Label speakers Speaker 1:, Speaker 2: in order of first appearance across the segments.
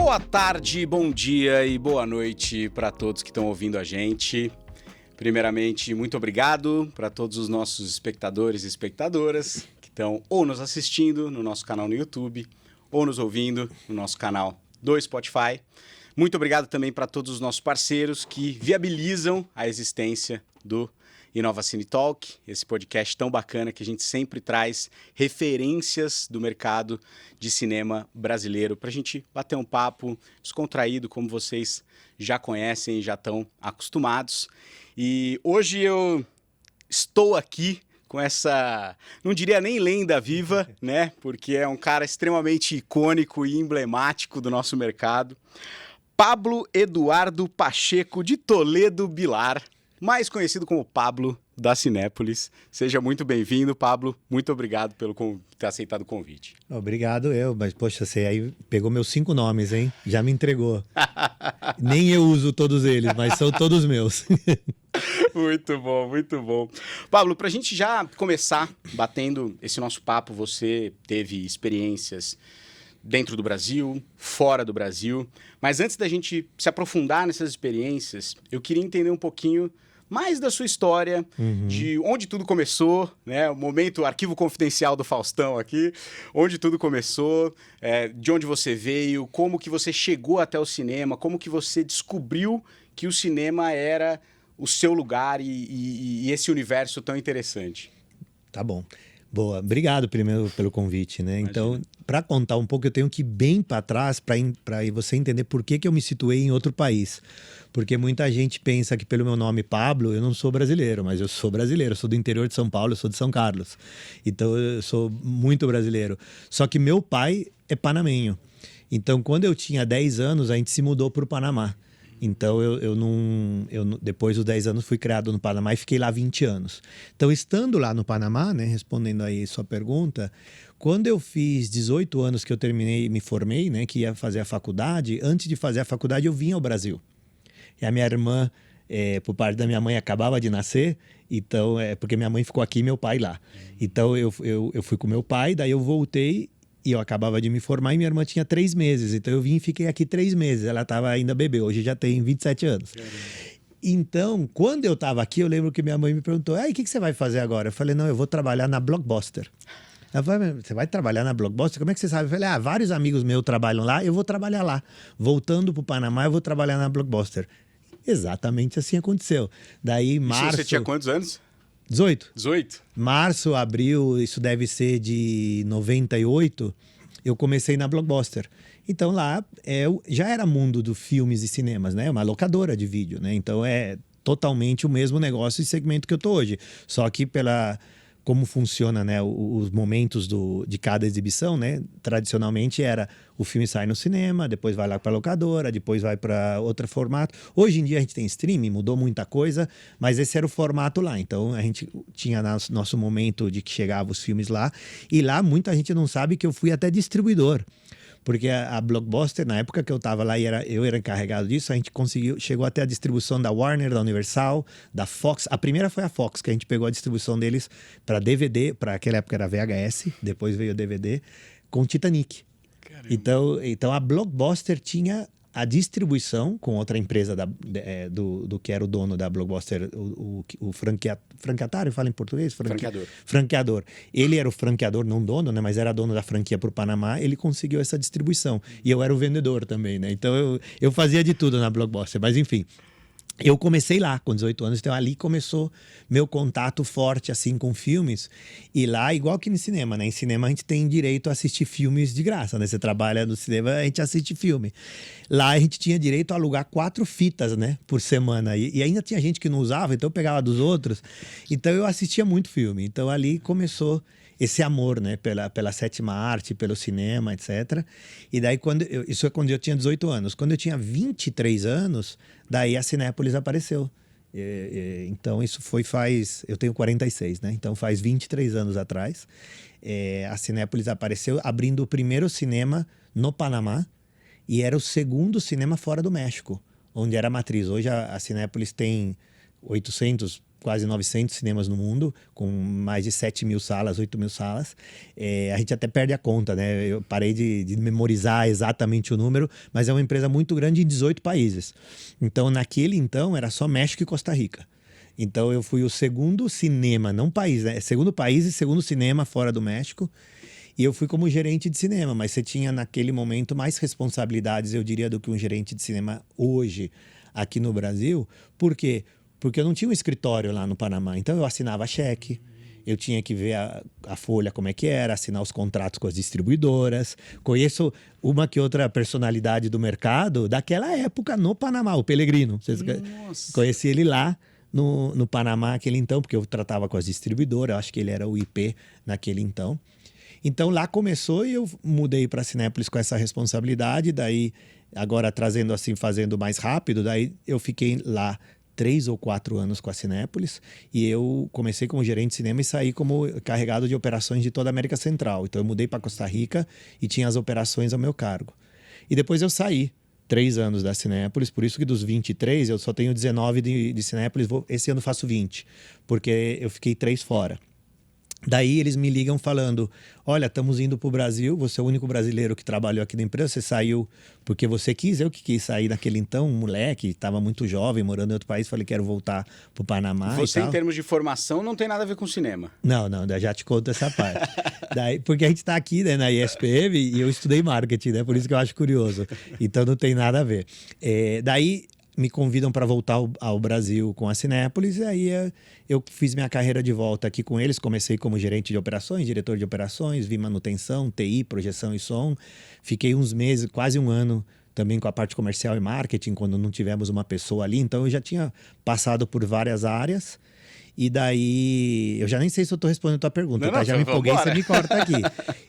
Speaker 1: Boa tarde, bom dia e boa noite para todos que estão ouvindo a gente. Primeiramente, muito obrigado para todos os nossos espectadores e espectadoras que estão ou nos assistindo no nosso canal no YouTube ou nos ouvindo no nosso canal do Spotify. Muito obrigado também para todos os nossos parceiros que viabilizam a existência do Inova Cine Talk, esse podcast tão bacana que a gente sempre traz referências do mercado de cinema brasileiro para a gente bater um papo descontraído, como vocês já conhecem e já estão acostumados. E hoje eu estou aqui com essa, não diria nem lenda viva, né? Porque é um cara extremamente icônico e emblemático do nosso mercado. Pablo Eduardo Pacheco de Toledo Bilar, mais conhecido como Pablo da Cinépolis. Seja muito bem-vindo, Pablo. Muito obrigado por ter aceitado o convite.
Speaker 2: Obrigado mas poxa, você aí pegou meus 5 nomes, hein? Já me entregou. Nem eu uso todos eles, mas são todos meus.
Speaker 1: Muito bom, muito bom. Pablo, para a gente já começar batendo esse nosso papo, você teve experiências dentro do Brasil, fora do Brasil, mas antes da gente se aprofundar nessas experiências, eu queria entender um pouquinho mais da sua história, de onde tudo começou, né? O momento arquivo confidencial do Faustão aqui, onde tudo começou, de onde você veio, como que você chegou até o cinema, como que você descobriu que o cinema era o seu lugar e esse universo tão interessante.
Speaker 2: Tá bom. Boa, obrigado primeiro pelo convite, né? Imagina. Então, para contar um pouco, eu tenho que ir bem para trás para você entender por que eu me situei em outro país. Porque muita gente pensa que pelo meu nome Pablo, eu não sou brasileiro, mas eu sou brasileiro, eu sou do interior de São Paulo, eu sou de São Carlos. Então, eu sou muito brasileiro. Só que meu pai é panamenho. Então, quando eu tinha 10 anos, a gente se mudou para o Panamá. Então, eu depois dos 10 anos, fui criado no Panamá e fiquei lá 20 anos. Então, estando lá no Panamá, né, respondendo aí sua pergunta, quando eu fiz 18 anos que eu terminei, me formei, né, que ia fazer a faculdade, antes de fazer a faculdade, eu vim ao Brasil. E a minha irmã, por parte da minha mãe, acabava de nascer, então, porque minha mãe ficou aqui e meu pai lá. Então, eu fui com meu pai, daí eu voltei, e eu acabava de me formar e minha irmã tinha 3 meses. Então eu vim e fiquei aqui 3 meses. Ela estava ainda bebê, hoje já tem 27 anos. Então, quando eu estava aqui, eu lembro que minha mãe me perguntou: o que você vai fazer agora? Eu falei: não, eu vou trabalhar na Blockbuster. Ela falou: você vai trabalhar na Blockbuster? Como é que você sabe? Eu falei: vários amigos meus trabalham lá, eu vou trabalhar lá. Voltando para o Panamá, eu vou trabalhar na Blockbuster. Exatamente assim aconteceu. Daí, março...
Speaker 1: Você tinha quantos anos?
Speaker 2: 18.
Speaker 1: 18?
Speaker 2: Março, abril, isso deve ser de 98, eu comecei na Blockbuster. Então lá já era mundo do filmes e cinemas, né? Uma locadora de vídeo, né? Então é totalmente o mesmo negócio e segmento que eu tô hoje. Só que como funciona, né, os momentos de cada exibição, né? Tradicionalmente era o filme sai no cinema, depois vai lá para a locadora, depois vai para outro formato. Hoje em dia a gente tem streaming, mudou muita coisa, mas esse era o formato lá. Então a gente tinha nosso momento de que chegavam os filmes lá, e lá muita gente não sabe que eu fui até distribuidor. Porque a Blockbuster, na época que eu estava lá e eu era encarregado disso, a gente chegou até a distribuição da Warner, da Universal, da Fox. A primeira foi a Fox, que a gente pegou a distribuição deles para DVD, para aquela época era VHS, depois veio o DVD, com Titanic. Então a Blockbuster tinha a distribuição com outra empresa do que era o dono da Blockbuster, o franqueatário, fala em português? Franqueador. Ele era o franqueador, não dono, né, mas era dono da franquia para o Panamá, ele conseguiu essa distribuição. E eu era o vendedor também, né? Então eu fazia de tudo na Blockbuster, mas enfim... Eu comecei lá com 18 anos, então ali começou meu contato forte assim com filmes. E lá, igual que no cinema, né? Em cinema a gente tem direito a assistir filmes de graça, né? Você trabalha no cinema, a gente assiste filme. Lá a gente tinha direito a alugar 4 fitas, né? Por semana. E ainda tinha gente que não usava, então eu pegava dos outros. Então eu assistia muito filme. Então ali começou esse amor, né, pela sétima arte, pelo cinema, etc. E daí, isso é quando eu tinha 18 anos. Quando eu tinha 23 anos, daí a Cinépolis apareceu. Então, isso eu tenho 46, né? Então, faz 23 anos atrás. A Cinépolis apareceu abrindo o primeiro cinema no Panamá e era o segundo cinema fora do México, onde era a matriz. Hoje a Cinépolis tem 800 quase 900 cinemas no mundo, com mais de 7 mil salas, 8 mil salas. A gente até perde a conta, né? Eu parei de memorizar exatamente o número, mas é uma empresa muito grande em 18 países. Então, então, era só México e Costa Rica. Então, eu fui o segundo cinema, não país, né? Segundo país e segundo cinema fora do México. E eu fui como gerente de cinema, mas você tinha naquele momento mais responsabilidades, eu diria, do que um gerente de cinema hoje aqui no Brasil. Por quê? Porque eu não tinha um escritório lá no Panamá. Então eu assinava cheque, eu tinha que ver a folha como é que era, assinar os contratos com as distribuidoras. Conheço uma que outra personalidade do mercado daquela época no Panamá, o Pellegrino.
Speaker 1: Nossa.
Speaker 2: Conheci ele lá no Panamá aquele então, porque eu tratava com as distribuidoras, eu acho que ele era o IP naquele então. Então lá começou e eu mudei para a Cinépolis com essa responsabilidade, daí agora trazendo assim, fazendo mais rápido, daí eu fiquei lá 3 ou 4 anos com a Cinépolis e eu comecei como gerente de cinema e saí como carregado de operações de toda a América Central. Então eu mudei para Costa Rica e tinha as operações ao meu cargo. E depois eu saí 3 anos da Cinépolis, por isso que dos 23 eu só tenho 19 de Cinépolis, esse ano faço 20, porque eu fiquei 3 fora. Daí eles me ligam falando, olha, estamos indo para o Brasil, você é o único brasileiro que trabalhou aqui na empresa, você saiu porque você quis, eu que quis sair naquele então, um moleque, estava muito jovem, morando em outro país, falei, quero voltar para o Panamá
Speaker 1: Você,
Speaker 2: e tal.
Speaker 1: em termos de formação, não tem nada a ver com cinema.
Speaker 2: Não, já te conto essa parte. Daí, porque a gente está aqui, né, na ESPM e eu estudei marketing, né, por isso que eu acho curioso. Então não tem nada a ver. Daí me convidam para voltar ao Brasil com a Cinépolis, e aí eu fiz minha carreira de volta aqui com eles. Comecei como gerente de operações, diretor de operações, vi manutenção, TI, projeção e som. Fiquei uns meses, quase um ano, também com a parte comercial e marketing, quando não tivemos uma pessoa ali. Então eu já tinha passado por várias áreas. E daí, eu já nem sei se eu estou respondendo a tua pergunta,
Speaker 1: Não,
Speaker 2: tá?
Speaker 1: não,
Speaker 2: Já me empolguei,
Speaker 1: vambora.
Speaker 2: você me corta aqui.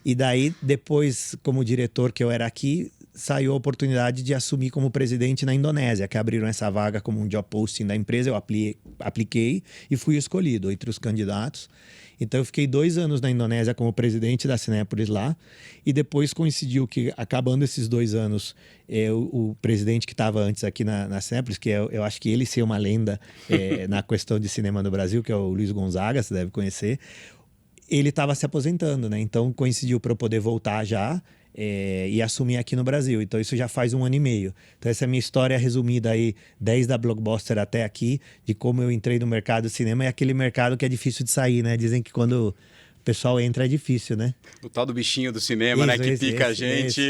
Speaker 2: E daí, depois, como diretor que eu era aqui, saiu a oportunidade de assumir como presidente na Indonésia, que abriram essa vaga como um job posting da empresa. Eu apliquei e fui escolhido entre os candidatos. Então eu fiquei 2 anos na Indonésia como presidente da Cinépolis lá, e depois coincidiu que, acabando esses 2 anos, o presidente que estava antes aqui na Cinépolis, que eu acho que ele ser uma lenda na questão de cinema no Brasil, que é o Luiz Gonzaga, você deve conhecer, ele estava se aposentando, né? Então coincidiu para eu poder voltar já e assumir aqui no Brasil. Então isso já faz 1 ano e meio. Então essa é a minha história resumida aí, desde a Blockbuster até aqui, de como eu entrei no mercado do cinema. É aquele mercado que é difícil de sair, né? Dizem que quando o pessoal entra é difícil, né?
Speaker 1: O tal do bichinho do cinema, né? Que pica a gente.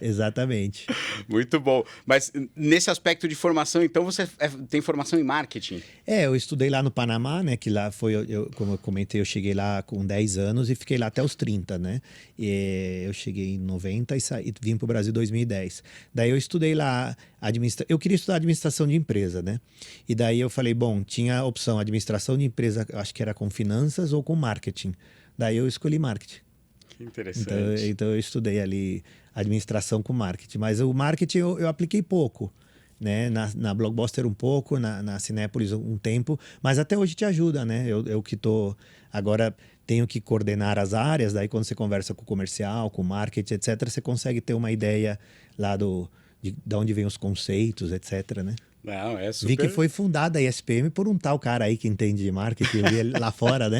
Speaker 2: Exatamente.
Speaker 1: Muito bom. Mas nesse aspecto de formação, então, você tem formação em marketing?
Speaker 2: Eu estudei lá no Panamá, né? Que lá foi, como eu comentei, eu cheguei lá com 10 anos e fiquei lá até os 30, né? Eu cheguei em 90 e vim para o Brasil em 2010. Daí eu estudei lá, eu queria estudar administração de empresa, né? E daí eu falei, bom, tinha a opção administração de empresa, acho que era com finanças ou com marketing. Daí eu escolhi marketing.
Speaker 1: Que interessante.
Speaker 2: Então eu estudei ali administração com marketing. Mas o marketing eu apliquei pouco, né? Na Blockbuster um pouco, na Cinépolis um tempo. Mas até hoje te ajuda, né? Eu que estou agora tenho que coordenar as áreas. Daí quando você conversa com o comercial, com o marketing, etc., você consegue ter uma ideia lá de onde vem os conceitos, etc., né?
Speaker 1: Não, é super...
Speaker 2: Vi que foi fundada a ESPM por um tal cara aí que entende de marketing, eu vi ele lá fora, né?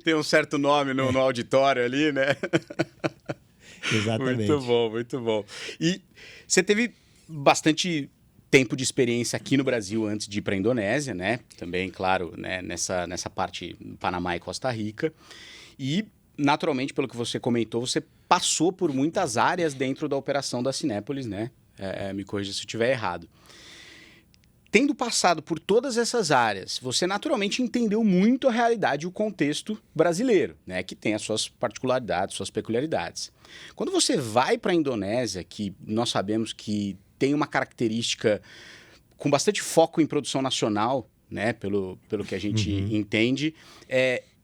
Speaker 1: Tem um certo nome no auditório ali, né?
Speaker 2: Exatamente.
Speaker 1: Muito bom, muito bom. E você teve bastante tempo de experiência aqui no Brasil antes de ir para a Indonésia, né? Também, claro, né? Nessa parte Panamá e Costa Rica. E, naturalmente, pelo que você comentou, você passou por muitas áreas dentro da operação da Cinépolis, né? Me corrija se eu estiver errado. Tendo passado por todas essas áreas, você naturalmente entendeu muito a realidade e o contexto brasileiro, né? Que tem as suas particularidades, suas peculiaridades. Quando você vai para a Indonésia, que nós sabemos que tem uma característica com bastante foco em produção nacional, né? Pelo que a gente entende,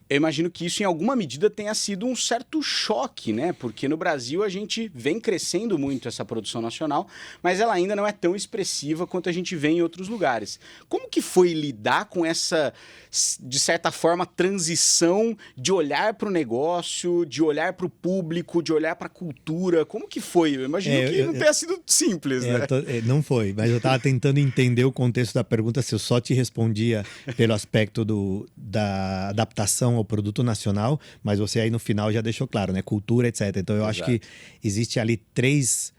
Speaker 1: Eu imagino que isso, em alguma medida, tenha sido um certo choque, né? Porque no Brasil a gente vem crescendo muito essa produção nacional, mas ela ainda não é tão expressiva quanto a gente vê em outros lugares. Como que foi lidar com essa, de certa forma, transição de olhar para o negócio, de olhar para o público, de olhar para a cultura? Como que foi? Eu imagino que não tenha sido simples, né?
Speaker 2: Não foi, mas eu estava tentando entender o contexto da pergunta, se eu só te respondia pelo aspecto da adaptação ao produto nacional, mas você aí no final já deixou claro, né? Cultura, etc. Então eu acho que existe ali três,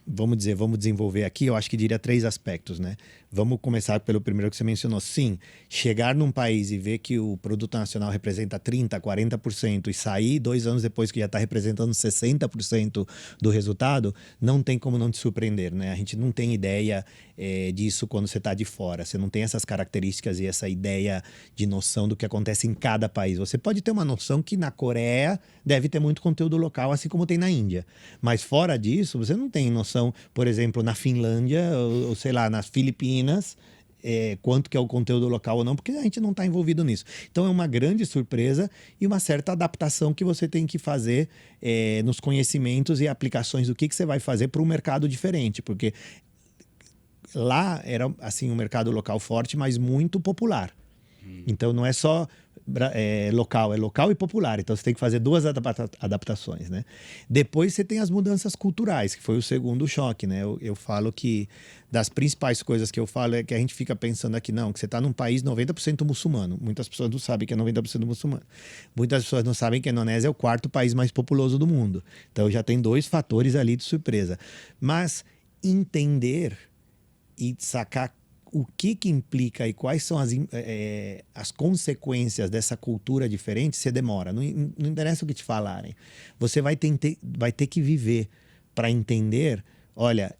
Speaker 2: vamos desenvolver aqui, eu acho que diria três aspectos, né? Vamos começar pelo primeiro que você mencionou. Sim, chegar num país e ver que o produto nacional representa 30%, 40% e sair 2 anos depois que já está representando 60% do resultado, não tem como não te surpreender, né? A gente não tem ideia disso quando você está de fora. Você não tem essas características e essa ideia de noção do que acontece em cada país. Você pode ter uma noção que na Coreia deve ter muito conteúdo local, assim como tem na Índia. Mas fora disso, você não tem noção, por exemplo, na Finlândia ou sei lá, nas Filipinas, quanto que é o conteúdo local ou não, porque a gente não está envolvido nisso. Então é uma grande surpresa e uma certa adaptação que você tem que fazer nos conhecimentos e aplicações do que você vai fazer para um mercado diferente, porque lá era assim um mercado local forte, mas muito popular. Então não é só local, é local e popular. Então você tem que fazer duas adaptações, né? Depois você tem as mudanças culturais, que foi o segundo choque, né? Eu falo que das principais coisas que eu falo é que a gente fica pensando aqui, não, que você está num país 90% muçulmano. Muitas pessoas não sabem que é 90% muçulmano. Muitas pessoas não sabem que a Indonésia é o 4º país mais populoso do mundo. Então já tem 2 fatores ali de surpresa. Mas entender e sacar o que implica e quais são as consequências dessa cultura diferente, você demora. Não interessa o que te falarem. Você vai ter que viver para entender, olha,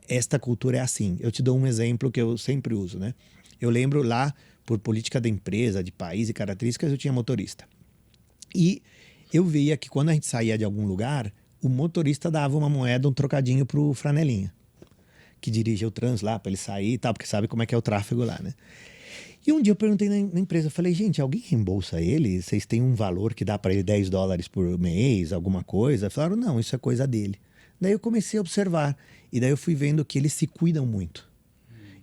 Speaker 2: esta cultura é assim. Eu te dou um exemplo que eu sempre uso, né? Eu lembro lá, por política da empresa, de país e características, eu tinha motorista. E eu via que quando a gente saía de algum lugar, o motorista dava uma moeda, um trocadinho pro franelinha, que dirige o trânsito lá, para ele sair e tal, porque sabe como é que é o tráfego lá, né? E um dia eu perguntei na empresa, eu falei, gente, alguém reembolsa ele? Vocês têm um valor que dá para ele $10 por mês, alguma coisa? Falaram, não, isso é coisa dele. Daí eu comecei a observar, e daí eu fui vendo que eles se cuidam muito.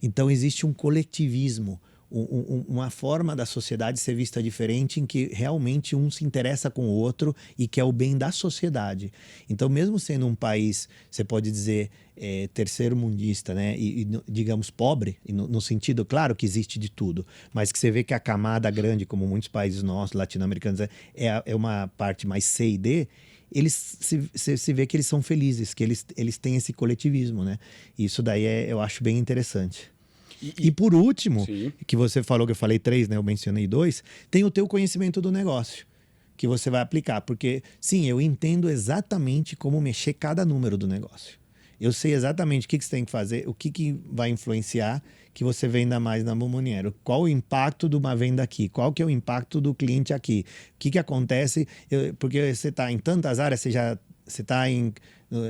Speaker 2: Então existe um coletivismo, uma forma da sociedade ser vista diferente em que realmente um se interessa com o outro e quer o bem da sociedade. Então, mesmo sendo um país, você pode dizer, terceiro mundista, né? Digamos, pobre, no sentido, claro que existe de tudo, mas que você vê que a camada grande, como muitos países nossos, latino-americanos, é uma parte mais C e D, eles se vê que eles são felizes, que eles têm esse coletivismo, né? E isso daí eu acho bem interessante. E por último, sim, que você falou, que eu falei 3, né? Eu mencionei 2, tem o teu conhecimento do negócio, que você vai aplicar. Porque, sim, eu entendo exatamente como mexer cada número do negócio. Eu sei exatamente o que você tem que fazer, o que vai influenciar que você venda mais na Bomboniere. Qual o impacto de uma venda aqui? Qual que é o impacto do cliente aqui? O que acontece? Porque você está em tantas áreas, você está em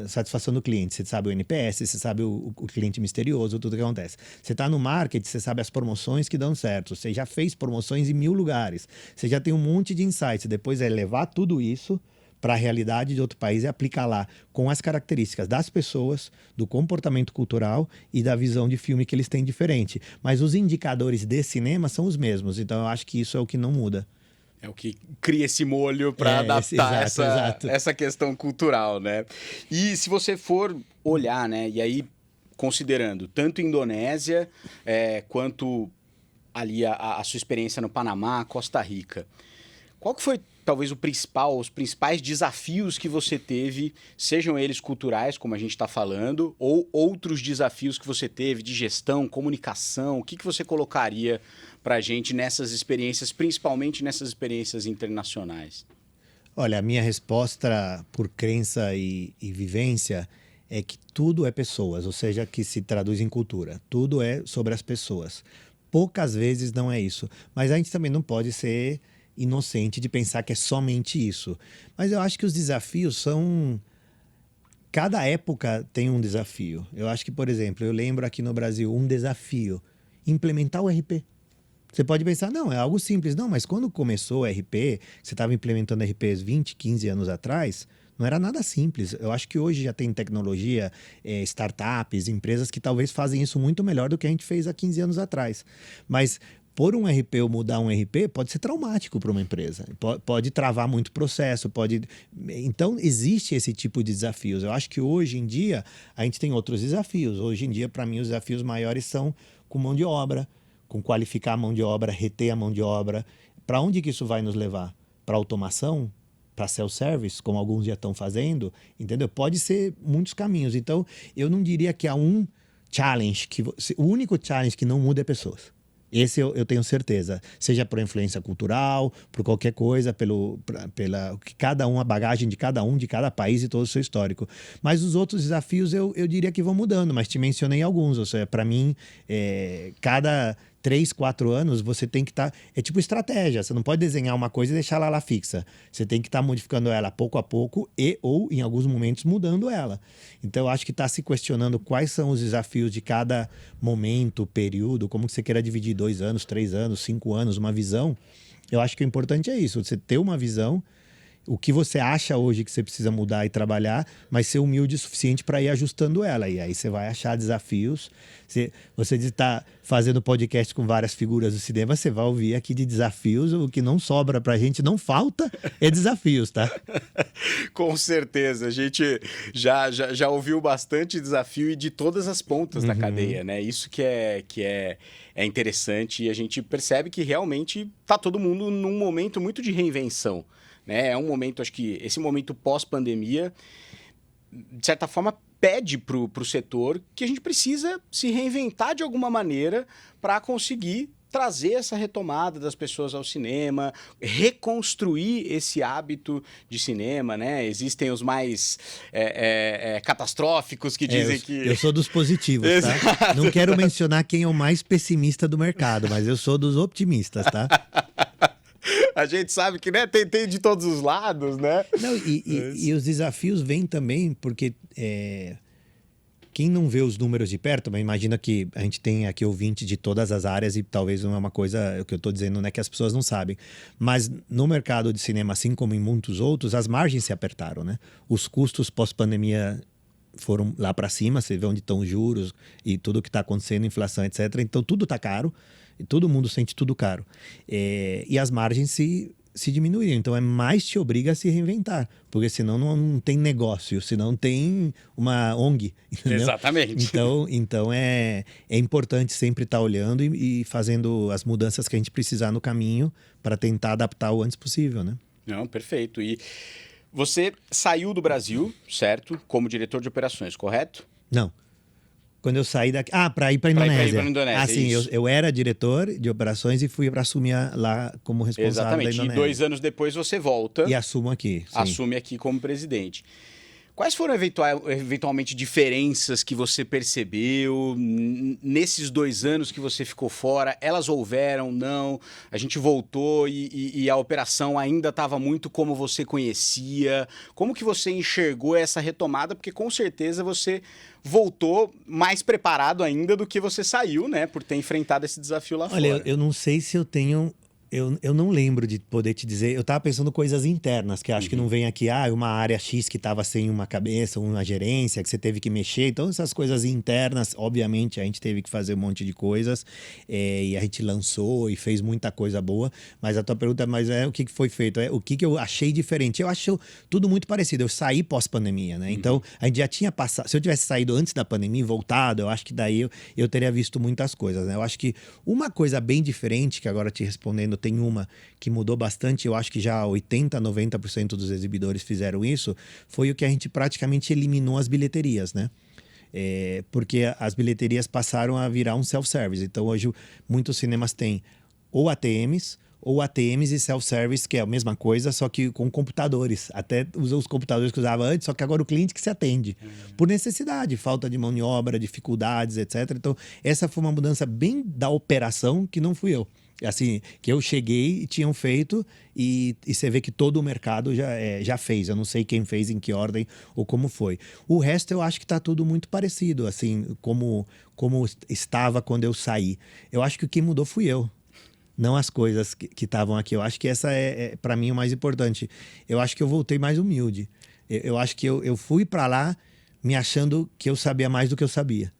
Speaker 2: satisfação do cliente, você sabe o NPS, você sabe o cliente misterioso, tudo que acontece. Você está no marketing, você sabe as promoções que dão certo, você já fez promoções em 1000 lugares, você já tem um monte de insights. Depois é levar tudo isso para a realidade de outro país e aplicar lá com as características das pessoas, do comportamento cultural e da visão de filme que eles têm diferente. Mas os indicadores de cinema são os mesmos, então eu acho que isso é o que não muda.
Speaker 1: É o que cria esse molho para adaptar essa questão cultural, né? E se você for olhar, né? E aí, considerando tanto Indonésia quanto ali a sua experiência no Panamá, Costa Rica, qual que foi talvez os principais desafios que você teve, sejam eles culturais, como a gente está falando, ou outros desafios que você teve de gestão, comunicação? O que você colocaria para a gente nessas experiências, principalmente nessas experiências internacionais?
Speaker 2: Olha, a minha resposta por crença e vivência é que tudo é pessoas, ou seja, que se traduz em cultura. Tudo é sobre as pessoas. Poucas vezes não é isso, mas a gente também não pode ser inocente de pensar que é somente isso. Mas eu acho que os desafios são... Cada época tem um desafio. Eu acho que, por exemplo, eu lembro aqui no Brasil um desafio, implementar o RP. Você pode pensar, não, é algo simples. Não, mas quando começou o RP, você estava implementando RPs 20, 15 anos atrás, não era nada simples. Eu acho que hoje já tem tecnologia, startups, empresas que talvez fazem isso muito melhor do que a gente fez há 15 anos atrás. Mas por um RP ou mudar um RP pode ser traumático para uma empresa. Pode travar muito processo, pode... Então, existe esse tipo de desafios. Eu acho que hoje em dia, a gente tem outros desafios. Hoje em dia, para mim, os desafios maiores são com mão de obra, com qualificar a mão de obra, reter a mão de obra. Para onde que isso vai nos levar? Para automação? Para self-service, como alguns já estão fazendo? Entendeu? Pode ser muitos caminhos. Então, eu não diria que há um challenge, o único challenge que não muda é pessoas. Esse eu tenho certeza. Seja por influência cultural, por qualquer coisa, pela que cada um, a bagagem de cada país e todo o seu histórico. Mas os outros desafios eu diria que vão mudando, mas te mencionei alguns. Ou seja, para mim, cada 3, 4 anos você tem que estar... É tipo estratégia. Você não pode desenhar uma coisa e deixar ela lá fixa. Você tem que estar modificando ela pouco a pouco ou, em alguns momentos, mudando ela. Então, eu acho que está se questionando quais são os desafios de cada momento, período, como que você queira dividir 2 anos, 3 anos, 5 anos, uma visão. Eu acho que o importante é isso, você ter uma visão, o que você acha hoje que você precisa mudar e trabalhar, mas ser humilde o suficiente para ir ajustando ela. E aí você vai achar desafios. Você está fazendo podcast com várias figuras do cinema, você vai ouvir aqui de desafios. O que não sobra para a gente, não falta, é desafios, tá?
Speaker 1: Com certeza. A gente já ouviu bastante desafio e de todas as pontas da cadeia, né? Isso que é interessante e a gente percebe que realmente está todo mundo num momento muito de reinvenção. Né? É um momento, acho que esse momento pós-pandemia, de certa forma, pede para o setor que a gente precisa se reinventar de alguma maneira para conseguir trazer essa retomada das pessoas ao cinema, reconstruir esse hábito de cinema, né? Existem os mais catastróficos que dizem que...
Speaker 2: Eu sou dos positivos, tá? Não quero mencionar quem é o mais pessimista do mercado, mas eu sou dos otimistas, tá?
Speaker 1: A gente sabe que, né, tem de todos os lados, né?
Speaker 2: Não, e os desafios vêm também porque quem não vê os números de perto, mas imagina que a gente tem aqui ouvinte de todas as áreas e talvez não é uma coisa, o que eu estou dizendo não é que as pessoas não sabem, mas no mercado de cinema, assim como em muitos outros, as margens se apertaram, né? Os custos pós-pandemia foram lá para cima, você vê onde estão os juros e tudo que está acontecendo, inflação, etc. Então tudo está caro. E todo mundo sente tudo caro. E as margens se diminuíram. Então, mais te obriga a se reinventar. Porque senão não tem negócio, senão tem uma ONG. Entendeu?
Speaker 1: Exatamente.
Speaker 2: Então é importante sempre estar olhando e fazendo as mudanças que a gente precisar no caminho para tentar adaptar o antes possível, né?
Speaker 1: Não, perfeito. E você saiu do Brasil, certo? Como diretor de operações, correto?
Speaker 2: Não. Quando eu saí daqui... para ir para a Indonésia.
Speaker 1: Para a Indonésia,
Speaker 2: sim, eu era diretor de operações e fui para assumir lá como responsável da Indonésia.
Speaker 1: E 2 anos depois você volta...
Speaker 2: E assumo aqui. Sim.
Speaker 1: Assume aqui como presidente. Quais foram eventualmente diferenças que você percebeu nesses 2 anos que você ficou fora? Elas houveram, não? A gente voltou e a operação ainda estava muito como você conhecia. Como que você enxergou essa retomada? Porque com certeza você voltou mais preparado ainda do que você saiu, né? Por ter enfrentado esse desafio lá fora.
Speaker 2: Olha, eu não sei se eu tenho... Eu não lembro de poder te dizer. Eu estava pensando coisas internas, que acho que não vem aqui, uma área X que estava sem uma cabeça, uma gerência, que você teve que mexer. Então, essas coisas internas, obviamente, a gente teve que fazer um monte de coisas. E a gente lançou e fez muita coisa boa. Mas a tua pergunta, o que foi feito? O que eu achei diferente? Eu acho tudo muito parecido. Eu saí pós-pandemia, né? Então, a gente já tinha passado... Se eu tivesse saído antes da pandemia e voltado, eu acho que daí eu teria visto muitas coisas, né? Eu acho que uma coisa bem diferente, que agora te respondendo, tem uma que mudou bastante, eu acho que já 80%, 90% dos exibidores fizeram isso, foi o que a gente praticamente eliminou as bilheterias, né? Porque as bilheterias passaram a virar um self-service. Então, hoje, muitos cinemas têm ou ATMs e self-service, que é a mesma coisa, só que com computadores. Até usam os computadores que usava antes, só que agora o cliente que se atende. Por necessidade, falta de mão de obra, dificuldades, etc. Então, essa foi uma mudança bem da operação que não fui eu. Assim, que eu cheguei e tinham feito e você vê que todo o mercado já fez. Eu não sei quem fez, em que ordem ou como foi. O resto eu acho que está tudo muito parecido, assim, como estava quando eu saí. Eu acho que o que mudou fui eu. não as coisas que estavam aqui. Eu acho que essa para mim, o mais importante. Eu acho que eu voltei mais humilde. Eu acho que eu fui para lá me achando que eu sabia mais do que eu sabia.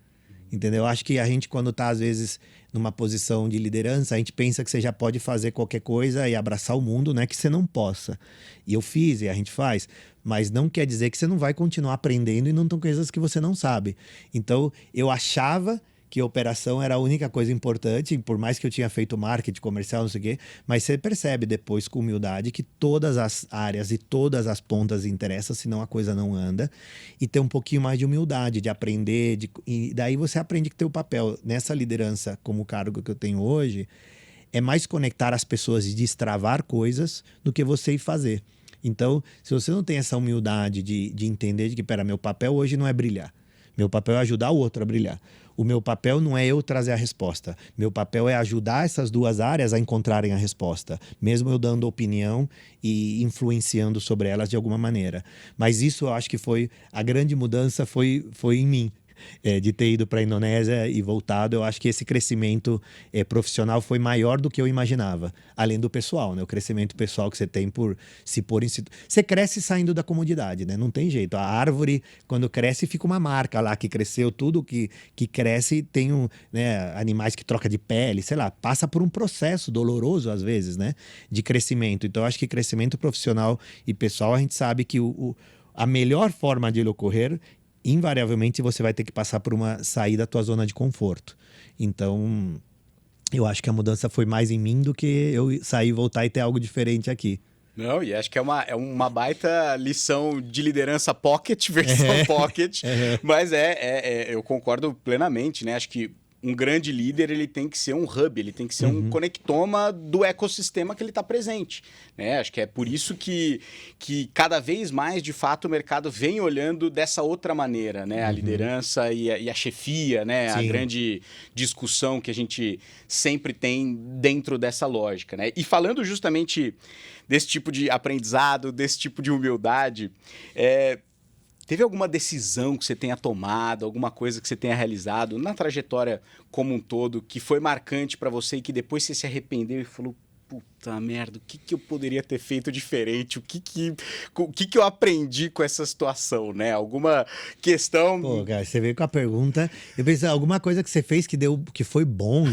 Speaker 2: Entendeu? Eu acho que a gente, quando está, às vezes, numa posição de liderança, a gente pensa que você já pode fazer qualquer coisa e abraçar o mundo, não é que você não possa. E eu fiz, e a gente faz. Mas não quer dizer que você não vai continuar aprendendo e não tem coisas que você não sabe. Então, eu achava que a operação era a única coisa importante, por mais que eu tinha feito marketing comercial, não sei o quê, mas você percebe depois com humildade que todas as áreas e todas as pontas interessam, senão a coisa não anda, e ter um pouquinho mais de humildade, de aprender, e daí você aprende que teu papel nessa liderança como o cargo que eu tenho hoje é mais conectar as pessoas e destravar coisas do que você ir fazer. Então, se você não tem essa humildade de entender de que, pera, meu papel hoje não é brilhar, meu papel é ajudar o outro a brilhar. O meu papel não é eu trazer a resposta. Meu papel é ajudar essas duas áreas a encontrarem a resposta, mesmo eu dando opinião e influenciando sobre elas de alguma maneira. Mas isso eu acho que foi a grande mudança foi em mim. De ter ido para a Indonésia e voltado, eu acho que esse crescimento profissional foi maior do que eu imaginava, além do pessoal, né? O crescimento pessoal que você tem por se pôr em você cresce saindo da comodidade, né? Não tem jeito. A árvore, quando cresce, fica uma marca lá que cresceu. Tudo que cresce tem né, animais que trocam de pele, sei lá, passa por um processo doloroso às vezes, né? De crescimento. Então, eu acho que crescimento profissional e pessoal, a gente sabe que a melhor forma de ele ocorrer, invariavelmente você vai ter que passar por uma saída da tua zona de conforto. Então, eu acho que a mudança foi mais em mim do que eu sair, voltar e ter algo diferente aqui.
Speaker 1: Não, e acho que é uma baita lição de liderança pocket, versão pocket, mas eu concordo plenamente, né? Acho que um grande líder, ele tem que ser um hub, ele tem que ser um conectoma do ecossistema que ele está presente, né? Acho que é por isso que cada vez mais, de fato, o mercado vem olhando dessa outra maneira, né? A liderança e a chefia, né?
Speaker 2: Sim.
Speaker 1: A grande discussão que a gente sempre tem dentro dessa lógica, né? E falando justamente desse tipo de aprendizado, desse tipo de humildade, teve alguma decisão que você tenha tomado, alguma coisa que você tenha realizado na trajetória como um todo que foi marcante para você e que depois você se arrependeu e falou, puta merda, o que eu poderia ter feito diferente? O que eu aprendi com essa situação, né? Alguma questão...
Speaker 2: Pô, cara, você veio com a pergunta, eu pensei, alguma coisa que você fez que foi bom,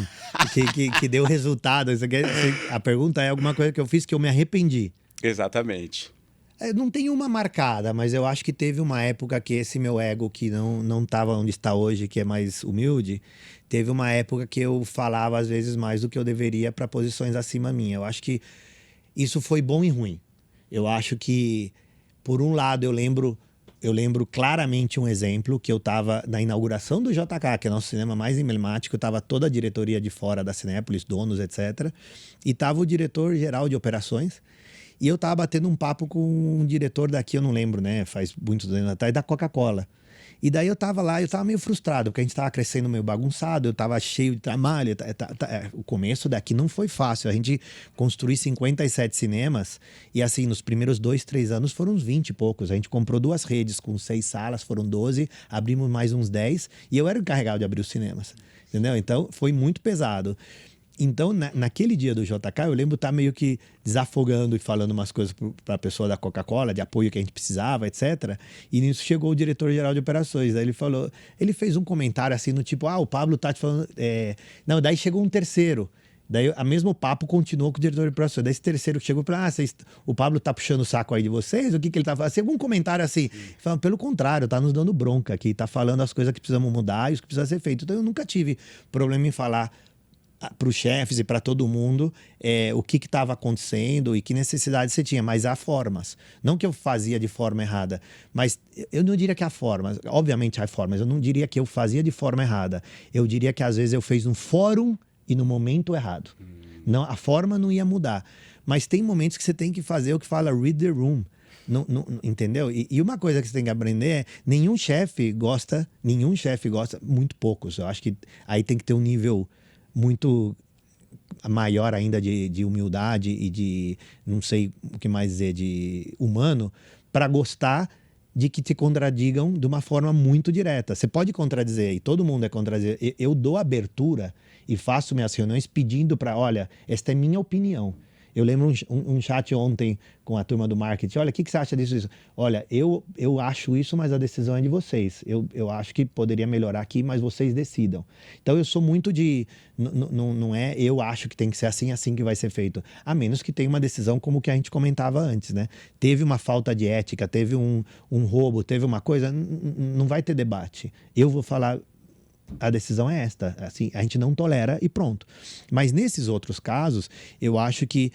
Speaker 2: que deu resultado. A pergunta é alguma coisa que eu fiz que eu me arrependi.
Speaker 1: Exatamente.
Speaker 2: Não tem uma marcada, mas eu acho que teve uma época que esse meu ego, que não estava onde está hoje, que é mais humilde, teve uma época que eu falava às vezes mais do que eu deveria para posições acima minha. Eu acho que isso foi bom e ruim. Eu acho que, por um lado, eu lembro claramente um exemplo que eu estava na inauguração do JK, que é o nosso cinema mais emblemático, estava toda a diretoria de fora da Cinépolis, donos, etc. E estava o diretor-geral de operações. E eu tava batendo um papo com um diretor daqui, eu não lembro, né? Faz muitos anos atrás, da Coca-Cola. E daí eu tava lá, eu tava meio frustrado, porque a gente tava crescendo meio bagunçado, eu tava cheio de trabalho. O começo daqui não foi fácil. A gente construiu 57 cinemas, e assim, nos primeiros 2, 3 anos foram uns 20 e poucos. A gente comprou 2 redes com 6 salas, foram 12, abrimos mais uns 10, e eu era o encarregado de abrir os cinemas. Entendeu? Então, foi muito pesado. Então, naquele dia do JK, eu lembro estar meio que desafogando e falando umas coisas para a pessoa da Coca-Cola, de apoio que a gente precisava, etc. E nisso chegou o diretor-geral de operações. Aí ele fez um comentário assim, no tipo, o Pablo tá te falando... Não, daí chegou um terceiro. Daí, o mesmo papo continuou com o diretor de operações. Daí esse terceiro chegou e falou, o Pablo tá puxando o saco aí de vocês? O que ele tá falando? Assim, algum comentário assim. Falando, pelo contrário, tá nos dando bronca aqui, tá falando as coisas que precisamos mudar e o que precisa ser feito. Então, eu nunca tive problema em falar para os chefes e para todo mundo o que estava acontecendo e que necessidade você tinha, mas há formas. Não que eu fazia de forma errada, mas eu não diria que há formas. Obviamente há formas, eu não diria que eu fazia de forma errada. Eu diria que às vezes eu fiz no fórum e no momento errado. Não, a forma não ia mudar. Mas tem momentos que você tem que fazer o que fala read the room. Não, entendeu? E uma coisa que você tem que aprender é nenhum chefe gosta, muito poucos. Eu acho que aí tem que ter um nível muito maior ainda de humildade e de, não sei o que mais dizer, de humano, para gostar de que te contradigam de uma forma muito direta. Você pode contradizer, e todo mundo é contradizer. Eu dou abertura e faço minhas reuniões pedindo para, olha, esta é minha opinião. Eu lembro um chat ontem com a turma do marketing. Olha, o que você acha disso? Olha, eu acho isso, mas a decisão é de vocês. Eu acho que poderia melhorar aqui, mas vocês decidam. Então, eu sou muito de... Não é eu acho que tem que ser assim que vai ser feito. A menos que tenha uma decisão como que a gente comentava antes, né? Teve uma falta de ética, teve um roubo, teve uma coisa... Não vai ter debate. Eu vou falar... A decisão é esta, assim, a gente não tolera e pronto. Mas nesses outros casos, eu acho que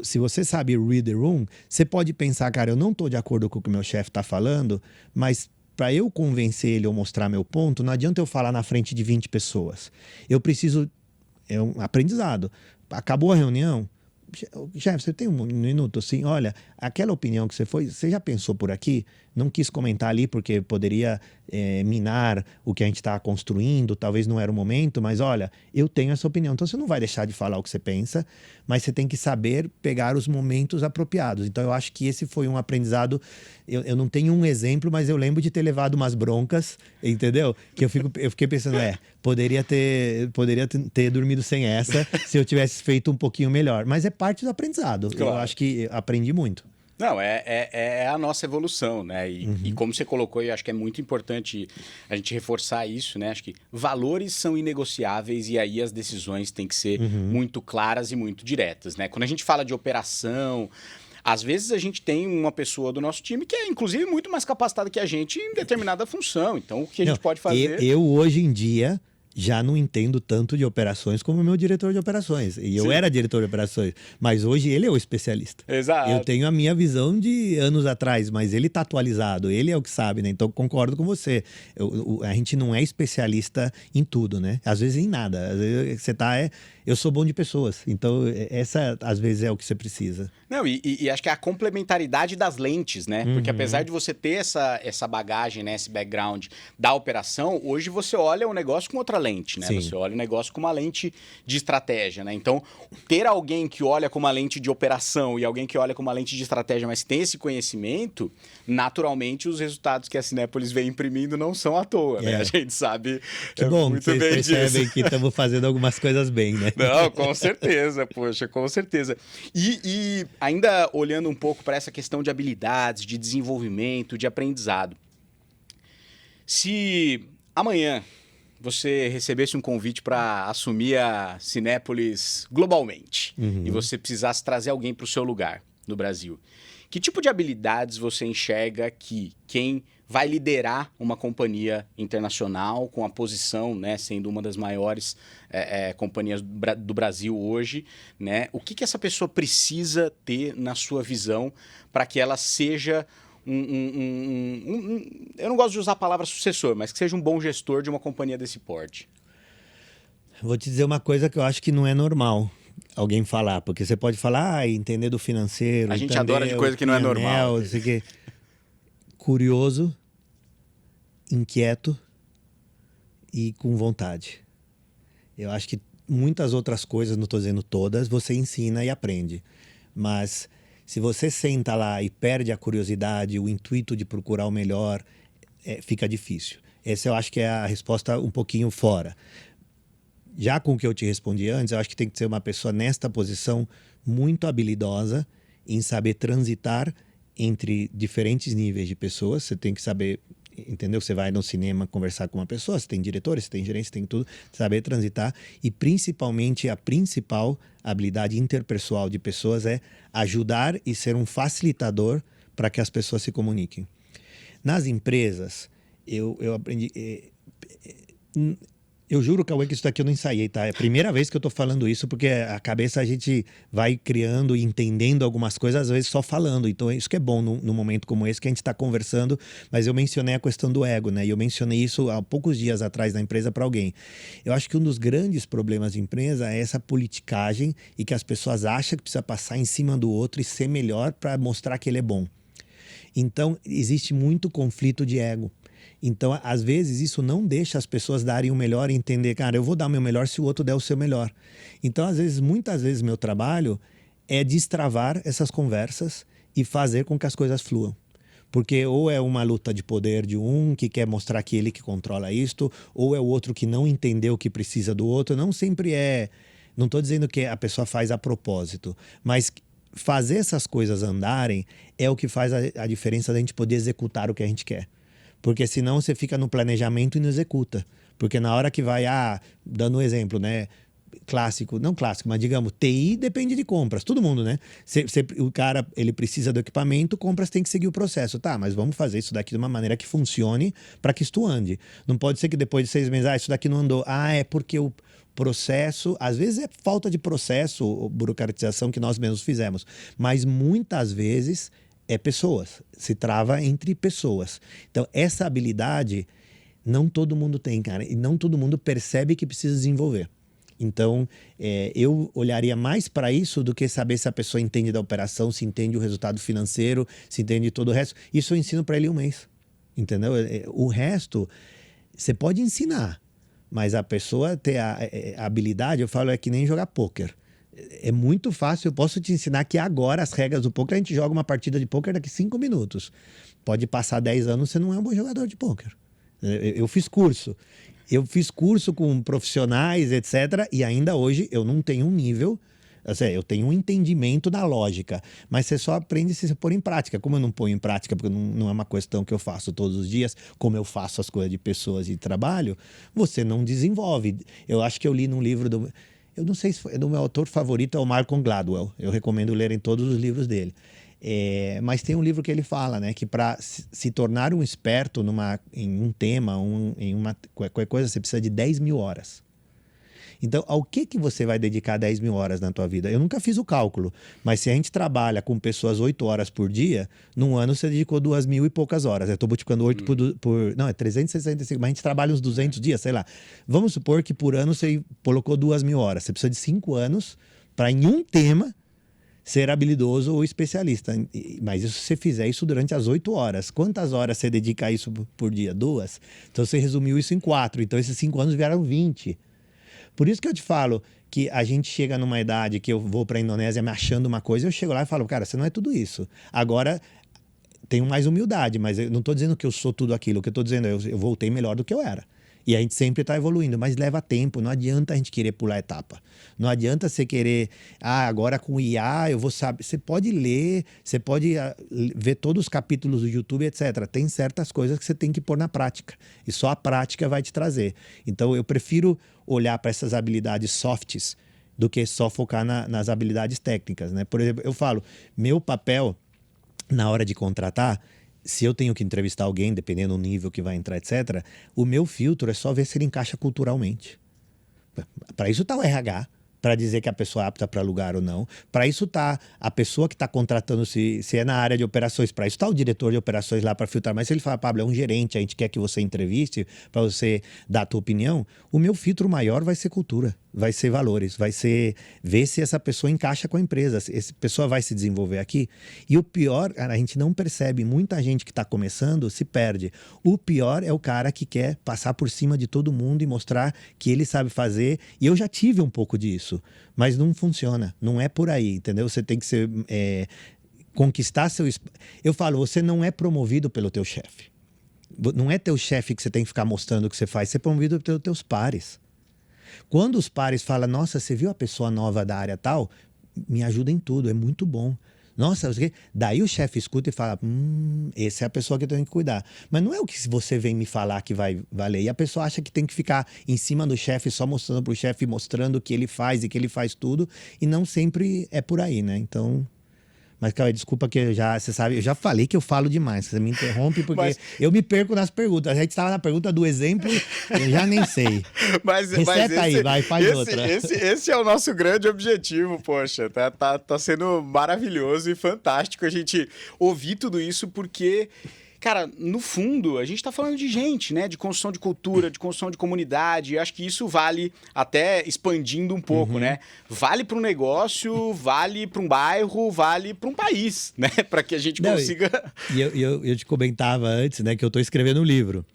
Speaker 2: se você sabe read the room, você pode pensar, cara, eu não estou de acordo com o que o meu chefe está falando, mas para eu convencer ele ou mostrar meu ponto, não adianta eu falar na frente de 20 pessoas. Eu preciso... É um aprendizado. Acabou a reunião... Chefe, você tem um minuto assim? Olha, aquela opinião que você já pensou por aqui? Não quis comentar ali porque poderia minar o que a gente está construindo, talvez não era o momento, mas olha, eu tenho essa opinião. Então você não vai deixar de falar o que você pensa, mas você tem que saber pegar os momentos apropriados. Então eu acho que esse foi um aprendizado. Eu não tenho um exemplo, mas eu lembro de ter levado umas broncas, entendeu? Que eu fiquei pensando, poderia ter dormido sem essa se eu tivesse feito um pouquinho melhor. Mas é parte do aprendizado. Claro. Eu acho que aprendi muito.
Speaker 1: Não, é a nossa evolução, né? E como você colocou, eu acho que é muito importante a gente reforçar isso, né? Acho que valores são inegociáveis e aí as decisões têm que ser muito claras e muito diretas, né? Quando a gente fala de operação, às vezes a gente tem uma pessoa do nosso time que é, inclusive, muito mais capacitada que a gente em determinada função. Então, o que a gente pode fazer...
Speaker 2: Eu hoje em dia... já não entendo tanto de operações como o meu diretor de operações. E eu era diretor de operações, mas hoje ele é o especialista.
Speaker 1: Exato.
Speaker 2: Eu tenho a minha visão de anos atrás, mas ele está atualizado, ele é o que sabe, né? Então, concordo com você. A gente não é especialista em tudo, né? Às vezes em nada. Às vezes você tá... Eu sou bom de pessoas, então essa às vezes é o que você precisa.
Speaker 1: Não, e acho que é a complementaridade das lentes, né? Porque apesar de você ter essa bagagem, né, esse background da operação, hoje você olha o negócio com outra lente, né? Sim. Você olha o negócio com uma lente de estratégia, né? Então, ter alguém que olha com uma lente de operação e alguém que olha com uma lente de estratégia, mas tem esse conhecimento, naturalmente os resultados que a Cinépolis vem imprimindo não são à toa, né? A gente sabe
Speaker 2: que bom
Speaker 1: muito
Speaker 2: que vocês
Speaker 1: bem
Speaker 2: percebem
Speaker 1: disso.
Speaker 2: Que estamos fazendo algumas coisas bem, né?
Speaker 1: Não, com certeza, poxa, com certeza. E ainda olhando um pouco para essa questão de habilidades, de desenvolvimento, de aprendizado. Se amanhã você recebesse um convite para assumir a Cinépolis globalmente e você precisasse trazer alguém para o seu lugar no Brasil, que tipo de habilidades você enxerga que quem vai liderar uma companhia internacional com a posição, né, sendo uma das maiores companhias do Brasil hoje, né? O que essa pessoa precisa ter na sua visão para que ela seja eu não gosto de usar a palavra sucessor, mas que seja um bom gestor de uma companhia desse porte?
Speaker 2: Vou te dizer uma coisa que eu acho que não é normal alguém falar, porque você pode falar, entender do financeiro.
Speaker 1: A gente adora de coisa que não é normal.
Speaker 2: Curioso, inquieto e com vontade. Eu acho que muitas outras coisas, não estou dizendo todas, você ensina e aprende. Mas se você senta lá e perde a curiosidade, o intuito de procurar o melhor, fica difícil. Essa eu acho que é a resposta um pouquinho fora. Já com o que eu te respondi antes, eu acho que tem que ser uma pessoa nesta posição muito habilidosa em saber transitar entre diferentes níveis de pessoas. Você tem que saber, entendeu? Você vai no cinema conversar com uma pessoa, você tem diretores, você tem gerentes, você tem tudo, saber transitar. E principalmente a principal habilidade interpessoal de pessoas é ajudar e ser um facilitador para que as pessoas se comuniquem. Nas empresas, eu aprendi... Eu juro, Cauê, que isso daqui eu não ensaiei, tá? É a primeira vez que eu tô falando isso, porque a cabeça a gente vai criando e entendendo algumas coisas, às vezes só falando. Então, isso que é bom num momento como esse, que a gente tá conversando, mas eu mencionei a questão do ego, né? E eu mencionei isso há poucos dias atrás na empresa para alguém. Eu acho que um dos grandes problemas de empresa é essa politicagem e que as pessoas acham que precisa passar em cima do outro e ser melhor para mostrar que ele é bom. Então, existe muito conflito de ego. Então, às vezes, isso não deixa as pessoas darem o melhor e entender, cara, eu vou dar o meu melhor se o outro der o seu melhor. Então, muitas vezes, meu trabalho é destravar essas conversas e fazer com que as coisas fluam. Porque ou é uma luta de poder de um que quer mostrar que ele que controla isto, ou é o outro que não entendeu que precisa do outro. Não sempre é... Não estou dizendo que a pessoa faz a propósito, mas fazer essas coisas andarem é o que faz a diferença da gente poder executar o que a gente quer. Porque senão você fica no planejamento e não executa. Porque na hora que vai, dando um exemplo, né? Clássico, não clássico, mas digamos, TI depende de compras, todo mundo, né? O cara, ele precisa do equipamento, compras tem que seguir o processo. Tá, mas vamos fazer isso daqui de uma maneira que funcione para que isto ande. Não pode ser que depois de 6 meses, isso daqui não andou. É porque o processo, às vezes é falta de processo ou burocratização que nós mesmos fizemos, mas muitas vezes é pessoas, se trava entre pessoas. Então, essa habilidade não todo mundo tem, cara, e não todo mundo percebe que precisa desenvolver. Então, eu olharia mais para isso do que saber se a pessoa entende da operação, se entende o resultado financeiro, se entende todo o resto. Isso eu ensino para ele 1 mês, entendeu? O resto, você pode ensinar, mas a pessoa ter a habilidade, eu falo, é que nem jogar pôquer. É muito fácil, eu posso te ensinar que agora as regras do pôquer, a gente joga uma partida de pôquer daqui 5 minutos. Pode passar 10 anos, você não é um bom jogador de pôquer. Eu fiz curso. Eu fiz curso com profissionais, etc. E ainda hoje eu não tenho um nível... Assim, eu tenho um entendimento da lógica, mas você só aprende se você pôr em prática. Como eu não ponho em prática, porque não é uma questão que eu faço todos os dias, como eu faço as coisas de pessoas e trabalho, você não desenvolve. Eu acho que eu li num livro do... Eu não sei se é do meu autor favorito, é o Malcolm Gladwell. Eu recomendo lerem todos os livros dele. Mas tem um livro que ele fala, né, que para se tornar um experto em um tema, qualquer coisa, você precisa de 10 mil horas. Então, ao que você vai dedicar 10 mil horas na tua vida? Eu nunca fiz o cálculo, mas se a gente trabalha com pessoas 8 horas por dia, num ano você dedicou 2.000 e poucas horas. Eu estou multiplicando 8 por... Não, é 365, mas a gente trabalha uns 200 dias, sei lá. Vamos supor que por ano você colocou 2.000 horas. Você precisa de 5 anos para, em um tema, ser habilidoso ou especialista. Mas isso, se você fizer isso durante as 8 horas, quantas horas você dedica a isso por dia? 2? Então você resumiu isso em 4. Então esses 5 anos vieram 20. Por isso que eu te falo que a gente chega numa idade que eu vou para a Indonésia me achando uma coisa, eu chego lá e falo, cara, você não é tudo isso. Agora, tenho mais humildade, mas eu não estou dizendo que eu sou tudo aquilo. O que eu estou dizendo é eu voltei melhor do que eu era. E a gente sempre está evoluindo, mas leva tempo. Não adianta a gente querer pular etapa. Não adianta você querer, agora com o IA eu vou saber. Você pode ler, você pode ver todos os capítulos do YouTube, etc. Tem certas coisas que você tem que pôr na prática. E só a prática vai te trazer. Então eu prefiro olhar para essas habilidades softs do que só focar nas habilidades técnicas, né? Por exemplo, eu falo, meu papel na hora de contratar, se eu tenho que entrevistar alguém, dependendo do nível que vai entrar, etc., o meu filtro é só ver se ele encaixa culturalmente. Para isso está o RH, para dizer que a pessoa é apta para lugar ou não. Para isso está a pessoa que está contratando, se é na área de operações. Para isso está o diretor de operações lá para filtrar. Mas se ele fala, Pablo, é um gerente, a gente quer que você entreviste para você dar a tua opinião, o meu filtro maior vai ser cultura, vai ser valores, vai ser ver se essa pessoa encaixa com a empresa, se essa pessoa vai se desenvolver aqui. E o pior, cara, a gente não percebe, muita gente que está começando se perde. O pior é o cara que quer passar por cima de todo mundo e mostrar que ele sabe fazer. E eu já tive um pouco disso, mas não funciona, não é por aí, entendeu? Você tem que ser, conquistar seu... Eu falo, você não é promovido pelo teu chefe. Não é teu chefe que você tem que ficar mostrando o que você faz, você é promovido pelos teus pares. Quando os pares falam, nossa, você viu a pessoa nova da área tal? Me ajuda em tudo, é muito bom. Nossa, daí o chefe escuta e fala, essa é a pessoa que eu tenho que cuidar. Mas não é o que você vem me falar que vai valer. E a pessoa acha que tem que ficar em cima do chefe, só mostrando pro chefe, mostrando o que ele faz e que ele faz tudo. E não sempre é por aí, né? Então... Mas, Cauê, desculpa que você sabe, eu já falei que eu falo demais. Você me interrompe porque eu me perco nas perguntas. A gente estava na pergunta do exemplo, eu já nem sei. Reseta aí, faz outra.
Speaker 1: Esse é o nosso grande objetivo, poxa. Tá sendo maravilhoso e fantástico a gente ouvir tudo isso, porque... Cara, no fundo, a gente está falando de gente, né? De construção de cultura, de construção de comunidade. Eu acho que isso vale, até expandindo um pouco, né? Vale para um negócio, vale para um bairro, vale para um país, né? Para que a gente consiga...
Speaker 2: Eu te comentava antes, né? Que eu estou escrevendo um livro.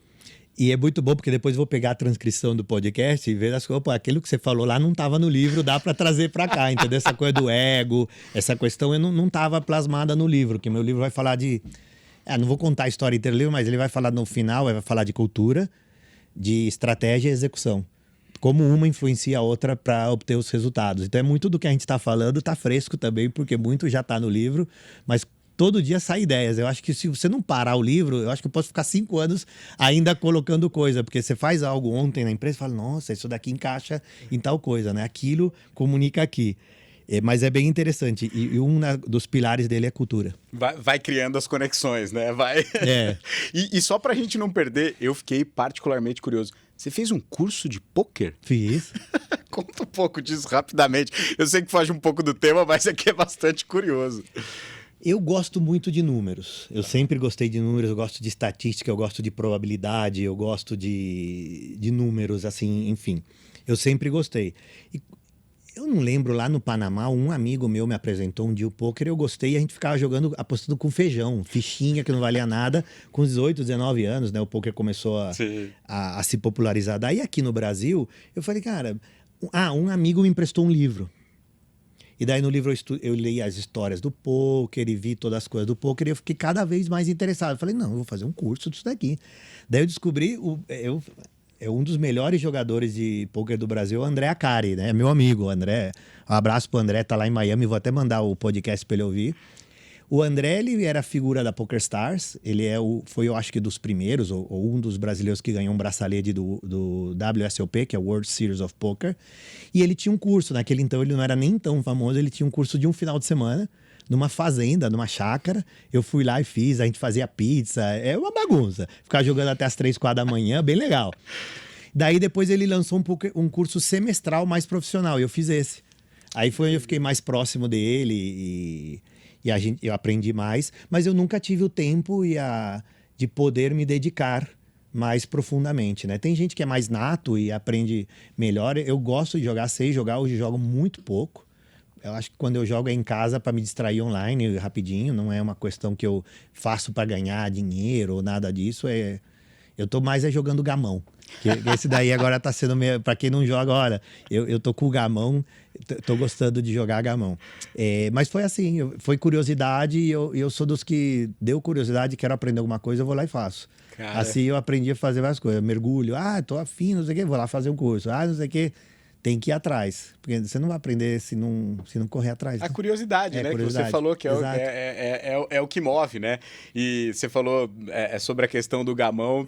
Speaker 2: E é muito bom, porque depois eu vou pegar a transcrição do podcast e ver as coisas. Pô, aquilo que você falou lá não estava no livro, dá para trazer para cá, entendeu? Essa coisa do ego, essa questão não estava plasmada no livro, que meu livro vai falar de... não vou contar a história inteira do livro, mas ele vai falar no final, vai falar de cultura, de estratégia e execução. Como uma influencia a outra para obter os resultados. Então, muito do que a gente está falando está fresco também, porque muito já está no livro, mas todo dia sai ideias. Eu acho que se você não parar o livro, eu acho que eu posso ficar 5 anos ainda colocando coisa, porque você faz algo ontem na empresa e fala, nossa, isso daqui encaixa em tal coisa, né? Aquilo comunica aqui. Mas é bem interessante. E um dos pilares dele é cultura.
Speaker 1: Vai criando as conexões, né? Vai. E só pra gente não perder, eu fiquei particularmente curioso. Você fez um curso de pôquer?
Speaker 2: Fiz.
Speaker 1: Conta um pouco disso rapidamente. Eu sei que foge um pouco do tema, mas aqui é bastante curioso.
Speaker 2: Eu gosto muito de números. Eu sempre gostei de números, eu gosto de estatística, eu gosto de probabilidade, eu gosto de números, assim, enfim. Eu sempre gostei. E eu não lembro, lá no Panamá, um amigo meu me apresentou um dia o pôquer, eu gostei, e a gente ficava jogando, apostando com feijão, fichinha que não valia nada, com 18, 19 anos, né? O pôquer começou a se popularizar. Daí aqui no Brasil, eu falei, cara, um amigo me emprestou um livro. E daí no livro eu li as histórias do pôquer e vi todas as coisas do pôquer e eu fiquei cada vez mais interessado. Eu falei, não, eu vou fazer um curso disso daqui. Daí eu descobri, um dos melhores jogadores de pôquer do Brasil, o André Acari, né? Meu amigo, o André. Um abraço pro André, tá lá em Miami, vou até mandar o podcast para ele ouvir. O André, ele era a figura da PokerStars, ele foi, eu acho que dos primeiros, ou um dos brasileiros que ganhou um bracelete do WSOP, que é o World Series of Poker, e ele tinha um curso, naquele então ele não era nem tão famoso, ele tinha um curso de um final de semana, numa fazenda, numa chácara, eu fui lá e fiz, a gente fazia pizza, é uma bagunça, ficar jogando até as 3, 4 da manhã, bem legal. Daí depois ele lançou um curso semestral mais profissional, e eu fiz esse. Aí foi onde eu fiquei mais próximo dele e eu aprendi mais, mas eu nunca tive o tempo de poder me dedicar mais profundamente, né? Tem gente que é mais nato e aprende melhor. Eu gosto de jogar, sei jogar, hoje jogo muito pouco. Eu acho que quando eu jogo é em casa para me distrair online rapidinho, não é uma questão que eu faço para ganhar dinheiro ou nada disso. Eu tô mais jogando gamão. Esse daí agora tá sendo meio... Pra quem não joga, olha, eu tô com o gamão, tô gostando de jogar gamão. Mas foi assim, foi curiosidade e eu sou dos que deu curiosidade, quero aprender alguma coisa, eu vou lá e faço. Cara. Assim eu aprendi a fazer várias coisas. Mergulho, tô afim, não sei o quê, vou lá fazer um curso. Não sei o quê. Tem que ir atrás, porque você não vai aprender se não correr atrás.
Speaker 1: A curiosidade, né? Curiosidade. Que você falou que é o que move, né? E você falou sobre a questão do gamão,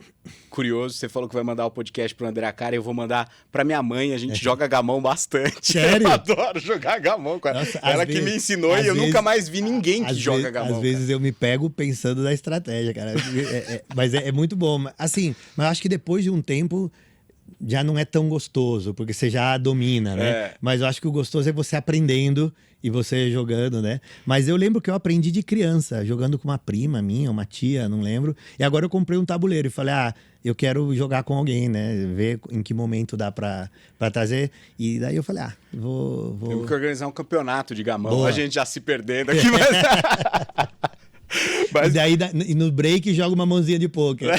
Speaker 1: curioso, você falou que vai mandar o podcast pro André Acari, eu vou mandar pra minha mãe, a gente joga gamão bastante.
Speaker 2: Sério?
Speaker 1: Eu adoro jogar gamão com ela. Nossa, ela que me ensinou e eu nunca mais vi ninguém que joga gamão.
Speaker 2: Às vezes eu me pego pensando na estratégia, cara. Mas é muito bom. Assim, mas eu acho que depois de um tempo... já não é tão gostoso, porque você já domina, né? Mas eu acho que o gostoso é você aprendendo e você jogando, né? Mas eu lembro que eu aprendi de criança, jogando com uma prima minha, uma tia, não lembro. E agora eu comprei um tabuleiro e falei, eu quero jogar com alguém, né? Ver em que momento dá pra trazer. E daí eu falei, vou...
Speaker 1: Temos que organizar um campeonato de gamão.
Speaker 2: Boa.
Speaker 1: A gente já se perdendo aqui, mas...
Speaker 2: E daí no break joga uma mãozinha de pôquer.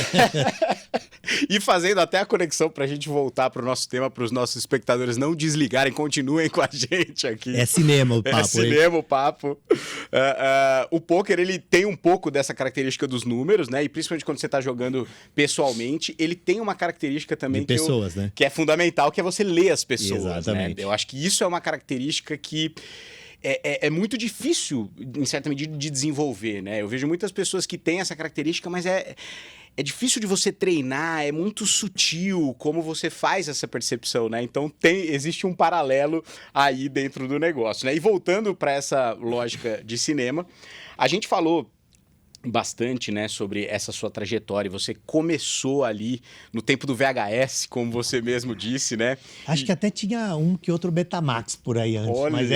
Speaker 1: E fazendo até a conexão para a gente voltar para o nosso tema, para os nossos espectadores não desligarem, continuem com a gente aqui.
Speaker 2: É cinema o papo.
Speaker 1: É cinema o papo. O pôquer, ele tem um pouco dessa característica dos números, né? E principalmente quando você está jogando pessoalmente, ele tem uma característica também
Speaker 2: de pessoas, né?
Speaker 1: Que é fundamental, que é você ler as pessoas.
Speaker 2: Exatamente.
Speaker 1: Né? Eu acho que isso é uma característica que... É muito difícil, em certa medida, de desenvolver, né? Eu vejo muitas pessoas que têm essa característica, mas é difícil de você treinar, é muito sutil como você faz essa percepção, né? Então existe um paralelo aí dentro do negócio, né? E voltando para essa lógica de cinema, a gente falou bastante, né, sobre essa sua trajetória. Você começou ali no tempo do VHS, como você mesmo disse, né?
Speaker 2: Acho que até tinha um que outro Betamax por aí antes, mas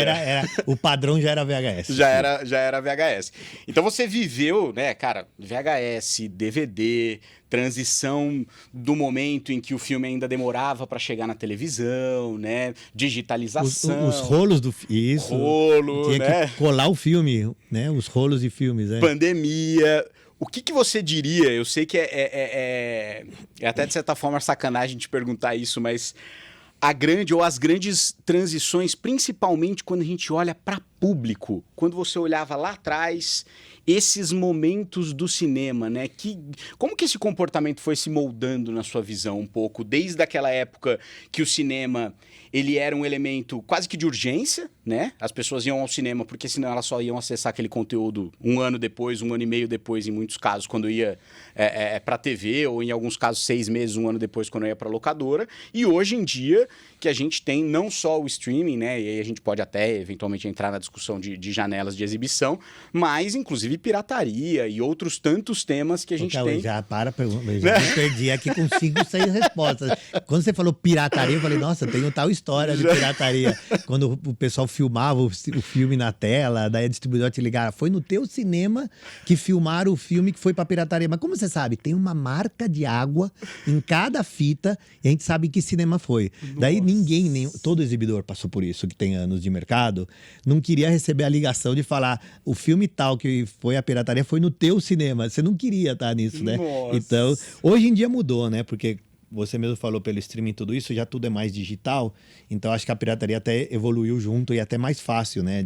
Speaker 2: o padrão já era VHS.
Speaker 1: Já era VHS. Então você viveu, né, cara, VHS, DVD, transição do momento em que o filme ainda demorava para chegar na televisão, né? Digitalização.
Speaker 2: Os rolos do... Isso.
Speaker 1: Rolo,
Speaker 2: tinha
Speaker 1: né?
Speaker 2: que colar o filme, né? Os rolos de filmes, né?
Speaker 1: Pandemia. O que você diria? Eu sei que é até de certa forma sacanagem te perguntar isso, mas as grandes transições, principalmente quando a gente olha para público, quando você olhava lá atrás esses momentos do cinema, né? Como que esse comportamento foi se moldando na sua visão um pouco, desde aquela época que o cinema ele era um elemento quase que de urgência, né? As pessoas iam ao cinema porque senão elas só iam acessar aquele conteúdo um ano depois, um ano e meio depois, em muitos casos, quando ia para a TV, ou em alguns casos 6 meses, um ano depois, quando ia para locadora. E hoje em dia, que a gente tem não só o streaming, né? E aí a gente pode até eventualmente entrar na discussão de janelas de exibição, mas inclusive pirataria e outros tantos temas que a gente tem.
Speaker 2: Já me perdi aqui com 5, 6 respostas. Quando você falou pirataria, eu falei, nossa, tem tal história de pirataria. Quando o pessoal filmava o filme na tela, daí a distribuidora te ligava, foi no teu cinema que filmaram o filme que foi pra pirataria. Mas como você sabe? Tem uma marca de água em cada fita e a gente sabe que cinema foi. Nossa. Daí todo exibidor passou por isso, que tem anos de mercado, não queria receber a ligação de falar o filme tal que foi a pirataria foi no teu cinema. Você não queria estar nisso, né?
Speaker 1: Nossa.
Speaker 2: Então, hoje em dia mudou, né? Porque você mesmo falou pelo streaming e tudo isso, já tudo é mais digital. Então, acho que a pirataria até evoluiu junto e é até mais fácil, né?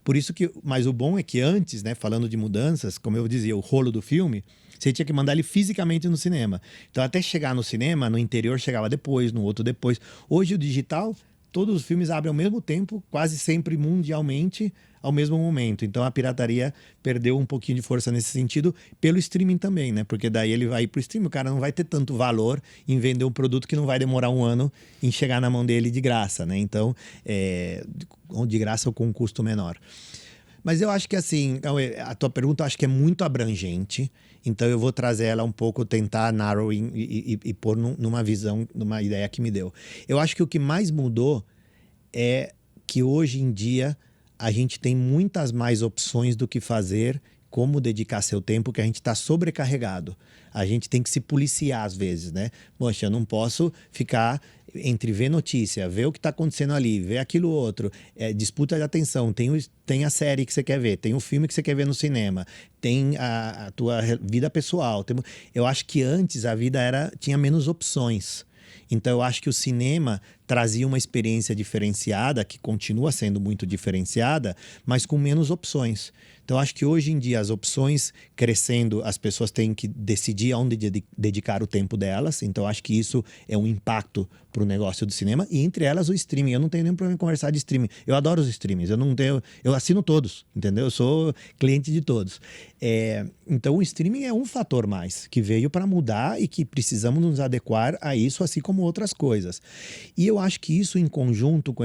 Speaker 2: Por isso que... Mas o bom é que antes, né? Falando de mudanças, como eu dizia, o rolo do filme, você tinha que mandar ele fisicamente no cinema. Então, até chegar no cinema, no interior chegava depois, no outro depois. Hoje, o digital, todos os filmes abrem ao mesmo tempo, quase sempre mundialmente, ao mesmo momento. Então, a pirataria perdeu um pouquinho de força nesse sentido, pelo streaming também, né? Porque daí ele vai pro streaming, o cara não vai ter tanto valor em vender um produto que não vai demorar um ano em chegar na mão dele de graça, né? Então, de graça ou com um custo menor. Mas eu acho que assim, a tua pergunta eu acho que é muito abrangente, então eu vou trazer ela um pouco, tentar narrow e pôr numa visão, numa ideia que me deu. Eu acho que o que mais mudou é que hoje em dia a gente tem muitas mais opções do que fazer, como dedicar seu tempo, que a gente está sobrecarregado. A gente tem que se policiar às vezes, né? Poxa, eu não posso ficar entre ver notícia, ver o que está acontecendo ali, ver aquilo outro, disputa de atenção, tem a série que você quer ver, tem o filme que você quer ver no cinema, tem a tua vida pessoal. Eu acho que antes a vida tinha menos opções. Então, eu acho que o cinema trazia uma experiência diferenciada, que continua sendo muito diferenciada, mas com menos opções. Então, acho que hoje em dia, as opções crescendo, as pessoas têm que decidir aonde dedicar o tempo delas. Então, acho que isso é um impacto para o negócio do cinema. E entre elas, o streaming. Eu não tenho nenhum problema em conversar de streaming. Eu adoro os streamings. Eu assino todos, entendeu? Eu sou cliente de todos. Então, o streaming é um fator mais, que veio para mudar e que precisamos nos adequar a isso, assim como outras coisas. E eu acho que isso, em conjunto com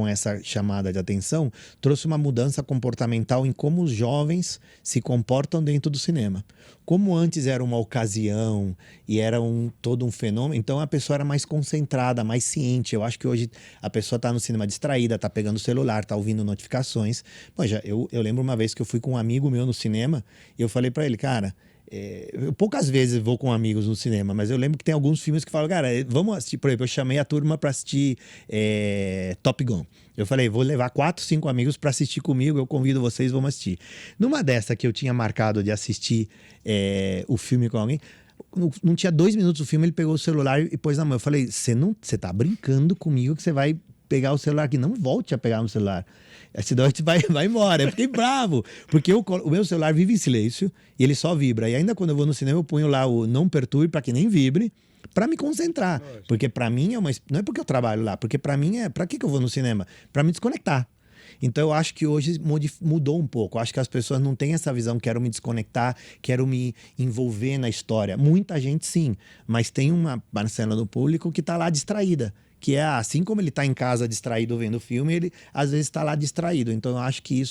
Speaker 2: essa chamada de atenção, trouxe uma mudança comportamental em como os jovens se comportam dentro do cinema. Como antes era uma ocasião e era todo um fenômeno, então a pessoa era mais concentrada, mais ciente. Eu acho que hoje a pessoa está no cinema distraída, está pegando o celular, está ouvindo notificações. Poxa, eu lembro uma vez que eu fui com um amigo meu no cinema e eu falei para ele, cara... eu poucas vezes vou com amigos no cinema, mas eu lembro que tem alguns filmes que falam, cara, vamos assistir. Por exemplo, eu chamei a turma para assistir Top Gun. Eu falei, vou levar 4, 5 amigos para assistir comigo, eu convido vocês, vamos assistir. Numa dessa que eu tinha marcado de assistir o filme com alguém, não tinha 2 minutos do filme, ele pegou o celular e pôs na mão. Eu falei, você tá brincando comigo que você vai pegar o celular aqui? Não volte a pegar no celular. Senão a gente vai embora. Eu fiquei bravo, porque o meu celular vive em silêncio e ele só vibra. E ainda quando eu vou no cinema, eu ponho lá o não perturbe para que nem vibre, para me concentrar. Porque para mim não é porque eu trabalho lá, porque para mim para que eu vou no cinema? Para me desconectar. Então eu acho que hoje mudou um pouco. Eu acho que as pessoas não têm essa visão, quero me desconectar, quero me envolver na história. Muita gente sim, mas tem uma parcela do público que está lá distraída. Que é assim como ele está em casa distraído vendo filme, ele às vezes está lá distraído. Então eu acho que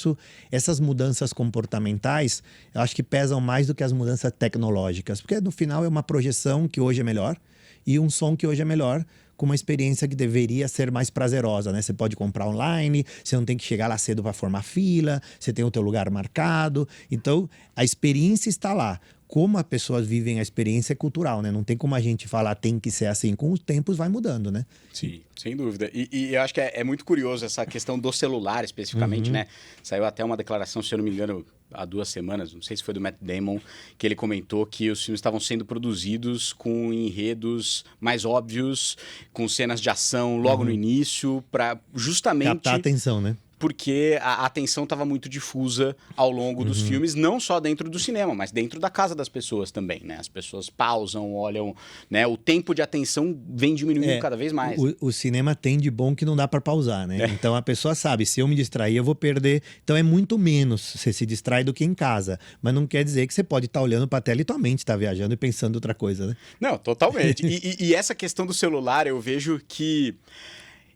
Speaker 2: essas mudanças comportamentais, eu acho que pesam mais do que as mudanças tecnológicas. Porque no final é uma projeção que hoje é melhor e um som que hoje é melhor, com uma experiência que deveria ser mais prazerosa, né? Você pode comprar online, você não tem que chegar lá cedo para formar fila, você tem o teu lugar marcado. Então a experiência está lá. Como as pessoas vivem a experiência cultural, né? Não tem como a gente falar tem que ser assim. Com os tempos vai mudando, né?
Speaker 1: Sim, sem dúvida. E eu acho que é muito curioso essa questão do celular especificamente, né? Saiu até uma declaração, se eu não me engano, há 2 semanas, não sei se foi do Matt Damon, que ele comentou que os filmes estavam sendo produzidos com enredos mais óbvios, com cenas de ação logo no início, para justamente...
Speaker 2: captar a atenção, né?
Speaker 1: porque a atenção estava muito difusa ao longo dos filmes, não só dentro do cinema, mas dentro da casa das pessoas também, né? As pessoas pausam, olham, né? O tempo de atenção vem diminuindo cada vez mais.
Speaker 2: O cinema tem de bom que não dá para pausar, né? Então a pessoa sabe, se eu me distrair, eu vou perder. Então é muito menos você se distrai do que em casa. Mas não quer dizer que você pode estar olhando para a tela e tua mente tá viajando e pensando outra coisa, né?
Speaker 1: Não, totalmente. E essa questão do celular, eu vejo que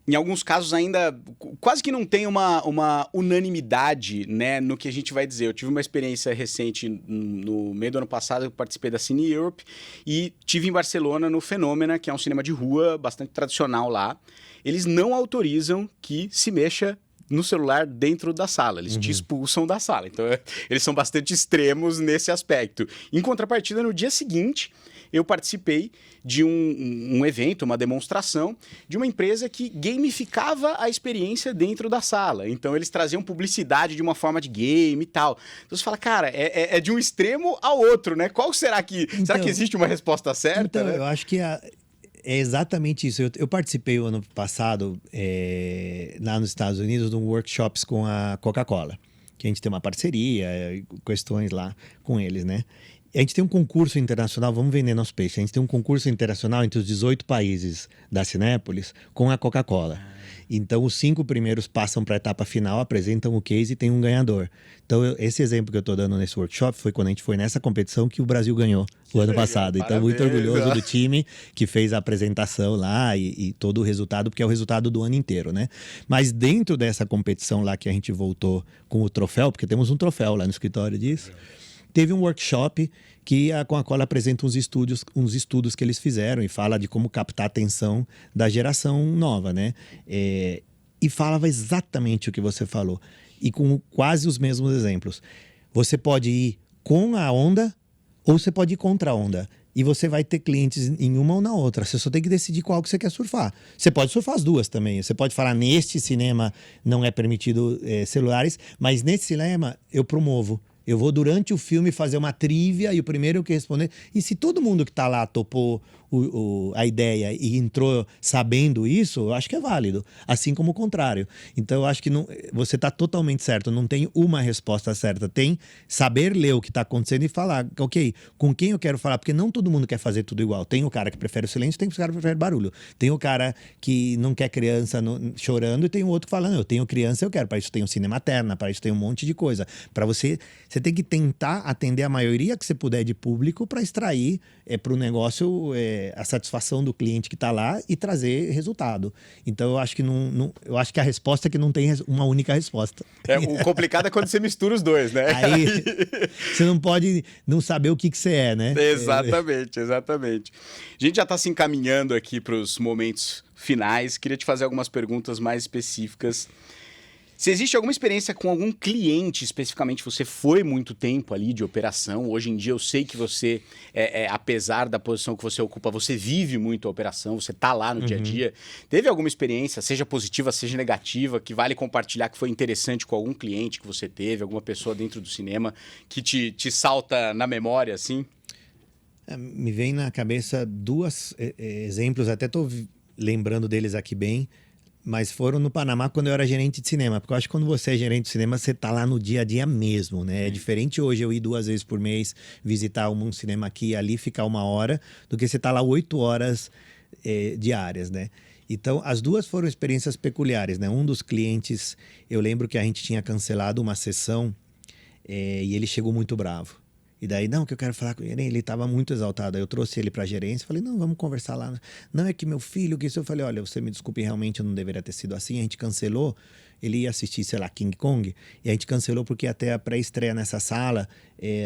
Speaker 1: em alguns casos ainda quase que não tem uma unanimidade, né, no que a gente vai dizer. Eu tive uma experiência recente no meio do ano passado, eu participei da Cine Europe e tive em Barcelona no Fenômena, que é um cinema de rua bastante tradicional lá. Eles não autorizam que se mexa no celular dentro da sala, eles te expulsam da sala. Então, eles são bastante extremos nesse aspecto. Em contrapartida, no dia seguinte, eu participei de um evento, uma demonstração de uma empresa que gamificava a experiência dentro da sala. Então, eles traziam publicidade de uma forma de game e tal. Então, você fala, cara, é de um extremo ao outro, né? Qual será que...
Speaker 2: Então,
Speaker 1: será que existe uma resposta certa?
Speaker 2: Então,
Speaker 1: né?
Speaker 2: eu acho que é exatamente isso. Eu participei o ano passado, lá nos Estados Unidos, de um workshops com a Coca-Cola, que a gente tem uma parceria, questões lá com eles, né? A gente tem um concurso internacional, vamos vender nosso peixe. A gente tem um concurso internacional entre os 18 países da Cinépolis com a Coca-Cola. Então, os 5 primeiros passam para a etapa final, apresentam o case e tem um ganhador. Então, esse exemplo que eu estou dando nesse workshop foi quando a gente foi nessa competição que o Brasil ganhou o ano passado. Então, muito orgulhoso do time que fez a apresentação lá e todo o resultado, porque é o resultado do ano inteiro, né? Uns dentro dessa competição lá que a gente voltou com o troféu, porque temos um troféu lá no escritório disso, teve um workshop que a Coca-Cola apresenta uns estudos que eles fizeram e fala de como captar a atenção da geração nova, né? E falava exatamente o que você falou. E com quase os mesmos exemplos. Você pode ir com a onda ou você pode ir contra a onda. E você vai ter clientes em uma ou na outra. Você só tem que decidir qual que você quer surfar. Você pode surfar as duas também. Você pode falar, neste cinema não é permitido celulares, mas nesse cinema eu promovo. Eu vou, durante o filme, fazer uma trivia e o primeiro que responder... E se todo mundo que está lá topou a ideia e entrou sabendo isso, eu acho que é válido. Assim como o contrário. Então, eu acho que você está totalmente certo. Não tem uma resposta certa. Tem saber ler o que está acontecendo e falar, ok, com quem eu quero falar? Porque não todo mundo quer fazer tudo igual. Tem o cara que prefere o silêncio, tem o cara que prefere barulho. Tem o cara que não quer criança chorando e tem o outro que fala, não, eu tenho criança, eu quero. Para isso tem o cinema terna, para isso tem um monte de coisa. Para você tem que tentar atender a maioria que você puder de público para extrair para o negócio a satisfação do cliente que está lá e trazer resultado. Então, eu acho que eu acho que a resposta é que não tem uma única resposta.
Speaker 1: O complicado é quando você mistura os dois, né?
Speaker 2: Aí você não pode não saber o que você é, né?
Speaker 1: Exatamente, exatamente. A gente já está se encaminhando aqui para os momentos finais. Queria te fazer algumas perguntas mais específicas. Se existe alguma experiência com algum cliente, especificamente, você foi muito tempo ali de operação, hoje em dia eu sei que você, apesar da posição que você ocupa, você vive muito a operação, você está lá no dia a dia. Teve alguma experiência, seja positiva, seja negativa, que vale compartilhar, que foi interessante com algum cliente que você teve, alguma pessoa dentro do cinema, que te salta na memória, assim?
Speaker 2: Me vem na cabeça dois exemplos, até estou lembrando deles aqui bem, mas foram no Panamá quando eu era gerente de cinema. Porque eu acho que quando você é gerente de cinema, você tá lá no dia a dia mesmo, né? É diferente hoje eu ir 2 vezes por mês, visitar um cinema aqui e ali, ficar 1 hora, do que você tá lá 8 horas diárias, né? Então, as duas foram experiências peculiares, né? Um dos clientes, eu lembro que a gente tinha cancelado uma sessão e ele chegou muito bravo. E daí, não, que eu quero falar com ele. Ele estava muito exaltado. Aí eu trouxe ele para a gerência. Falei, não, vamos conversar lá. Não, é que meu filho, que isso. Eu falei, olha, você me desculpe, realmente eu não deveria ter sido assim. A gente cancelou. Ele ia assistir, sei lá, King Kong. E a gente cancelou porque até a pré-estreia nessa sala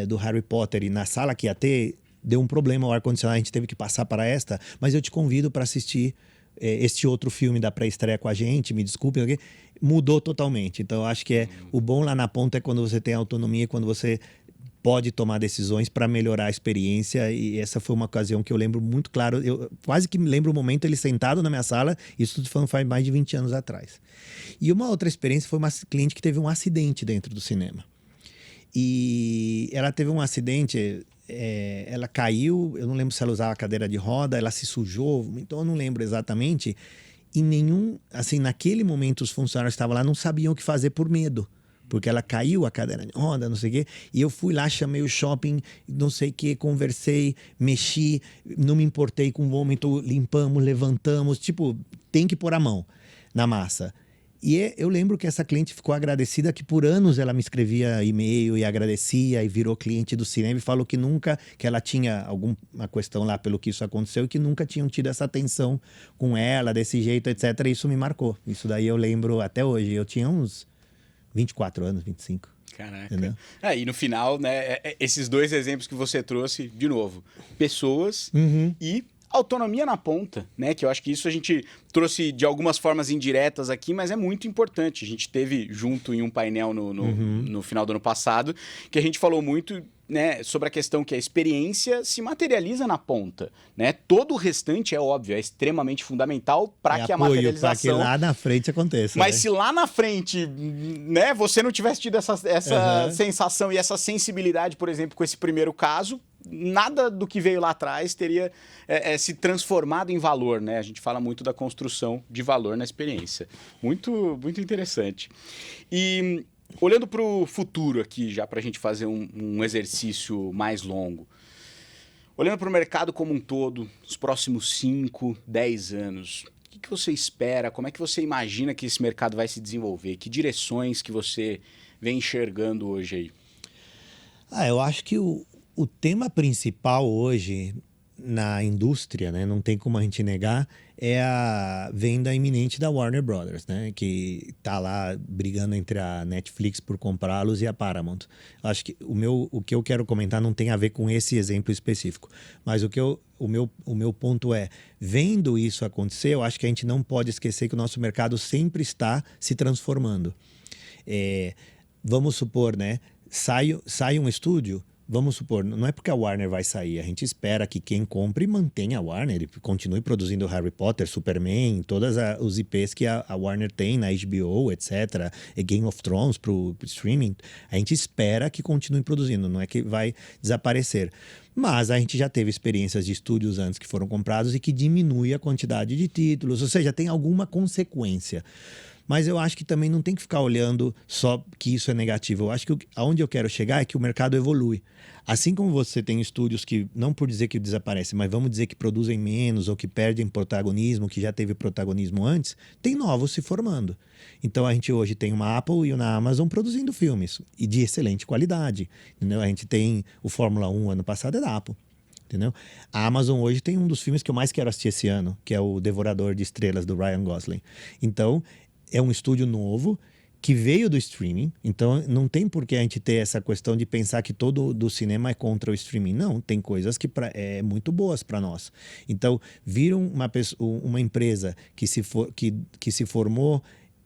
Speaker 2: do Harry Potter. E na sala que ia ter, deu um problema ao ar-condicionado. A gente teve que passar para esta. Mas eu te convido para assistir este outro filme da pré-estreia com a gente. Me desculpe. Mudou totalmente. Então, eu acho que o bom lá na ponta é quando você tem autonomia, quando você pode tomar decisões para melhorar a experiência, e essa foi uma ocasião que eu lembro muito claro, eu quase que me lembro o momento ele sentado na minha sala, isso tudo falando faz mais de 20 anos atrás. E uma outra experiência foi uma cliente que teve um acidente dentro do cinema. E ela teve um acidente, ela caiu, eu não lembro se ela usava a cadeira de roda, ela se sujou, então eu não lembro exatamente, E nenhum, assim, naquele momento os funcionários que estavam lá não sabiam o que fazer por medo. Porque ela caiu, a cadeira de roda, não sei o quê. E eu fui lá, chamei o shopping, não sei o quê, conversei, mexi, não me importei com o vômito, limpamos, levantamos. Tipo, tem que pôr a mão na massa. E eu lembro que essa cliente ficou agradecida, que por anos ela me escrevia e-mail e agradecia e virou cliente do cinema e falou que nunca, que ela tinha alguma questão lá pelo que isso aconteceu e que nunca tinham tido essa atenção com ela, desse jeito, etc. E isso me marcou. Isso daí eu lembro até hoje. Eu tinha uns 24 anos, 25.
Speaker 1: Caraca. E no final, né, esses dois exemplos que você trouxe, de novo, pessoas e autonomia na ponta, né? Que eu acho que isso a gente trouxe de algumas formas indiretas aqui, mas é muito importante. A gente teve junto em um painel no final do ano passado, que a gente falou muito, né, sobre a questão que a experiência se materializa na ponta, né? Todo o restante, é óbvio, é extremamente fundamental para que a materialização...
Speaker 2: Para que lá na frente aconteça.
Speaker 1: Mas se lá na frente, né, você não tivesse tido essa sensação e essa sensibilidade, por exemplo, com esse primeiro caso, nada do que veio lá atrás teria se transformado em valor, né? A gente fala muito da construção de valor na experiência. Muito, muito interessante. E olhando para o futuro aqui, já para a gente fazer um exercício mais longo, olhando para o mercado como um todo, os próximos 5, 10 anos, o que você espera? Como é que você imagina que esse mercado vai se desenvolver? Que direções que você vem enxergando hoje aí?
Speaker 2: Eu acho que o tema principal hoje na indústria, né, não tem como a gente negar, é a venda iminente da Warner Brothers, né, que está lá brigando entre a Netflix por comprá-los e a Paramount. Acho que o que eu quero comentar não tem a ver com esse exemplo específico, mas o meu ponto é, vendo isso acontecer, eu acho que a gente não pode esquecer que o nosso mercado sempre está se transformando. Vamos supor, né, sai um estúdio. Vamos supor, não é porque a Warner vai sair, a gente espera que quem compre mantenha a Warner, continue produzindo Harry Potter, Superman, todas os IPs que a Warner tem na HBO, etc. E Game of Thrones pro streaming, a gente espera que continue produzindo, não é que vai desaparecer. Mas a gente já teve experiências de estúdios antes que foram comprados e que diminui a quantidade de títulos, ou seja, tem alguma consequência. Mas eu acho que também não tem que ficar olhando só que isso é negativo. Eu acho que aonde eu quero chegar é que o mercado evolui. Assim como você tem estúdios que, não por dizer que desaparecem, mas vamos dizer que produzem menos ou que perdem protagonismo, que já teve protagonismo antes, tem novos se formando. Então a gente hoje tem uma Apple e uma Amazon produzindo filmes e de excelente qualidade. Entendeu? A gente tem o Fórmula 1 ano passado é da Apple. Entendeu? A Amazon hoje tem um dos filmes que eu mais quero assistir esse ano, que é o Devorador de Estrelas, do Ryan Gosling. Então, é um estúdio novo que veio do streaming, então não tem por que a gente ter essa questão de pensar que todo do cinema é contra o streaming. Não, tem coisas que é muito boas para nós. Então, viram uma empresa que se formou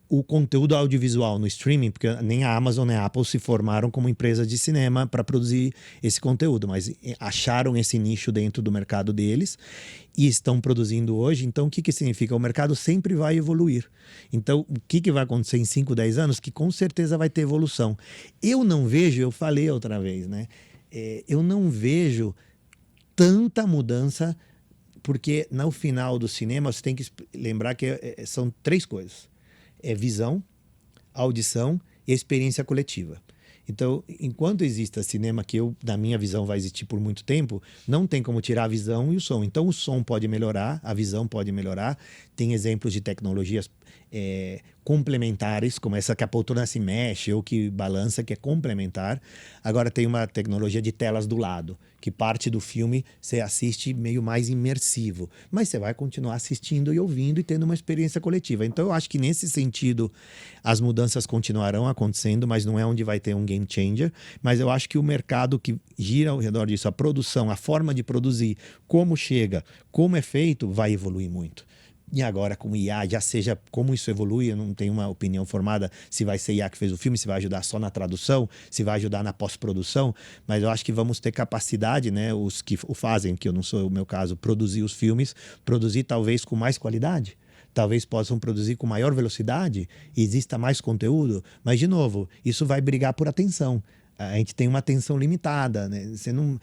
Speaker 2: o conteúdo audiovisual no streaming, porque nem a Amazon nem a Apple se formaram como empresas de cinema para produzir esse conteúdo, mas acharam esse nicho dentro do mercado deles e estão produzindo hoje. Então, o que significa? O mercado sempre vai evoluir. Então, o que vai acontecer em 5, 10 anos? Que com certeza vai ter evolução. Eu não vejo, eu falei outra vez, né? Eu não vejo tanta mudança, porque no final do cinema você tem que lembrar que são 3 coisas. É visão, audição e experiência coletiva. Então, enquanto exista cinema, que na minha visão vai existir por muito tempo, não tem como tirar a visão e o som. Então, o som pode melhorar, a visão pode melhorar. Tem exemplos de tecnologias complementares, como essa que a poltrona se mexe ou que balança, que é complementar. Agora tem uma tecnologia de telas do lado, que parte do filme você assiste meio mais imersivo, mas você vai continuar assistindo e ouvindo e tendo uma experiência coletiva. Então eu acho que nesse sentido as mudanças continuarão acontecendo, mas não é onde vai ter um game changer. Mas eu acho que o mercado que gira ao redor disso, a produção, a forma de produzir, como chega, como é feito, vai evoluir muito. E agora com o IA, já seja como isso evolui, eu não tenho uma opinião formada se vai ser IA que fez o filme, se vai ajudar só na tradução, se vai ajudar na pós-produção, mas eu acho que vamos ter capacidade, né, os que o fazem, que eu não sou o meu caso, produzir os filmes, produzir talvez com mais qualidade, talvez possam produzir com maior velocidade, exista mais conteúdo, mas de novo, isso vai brigar por atenção. a gente tem uma atenção limitada, né? Você não,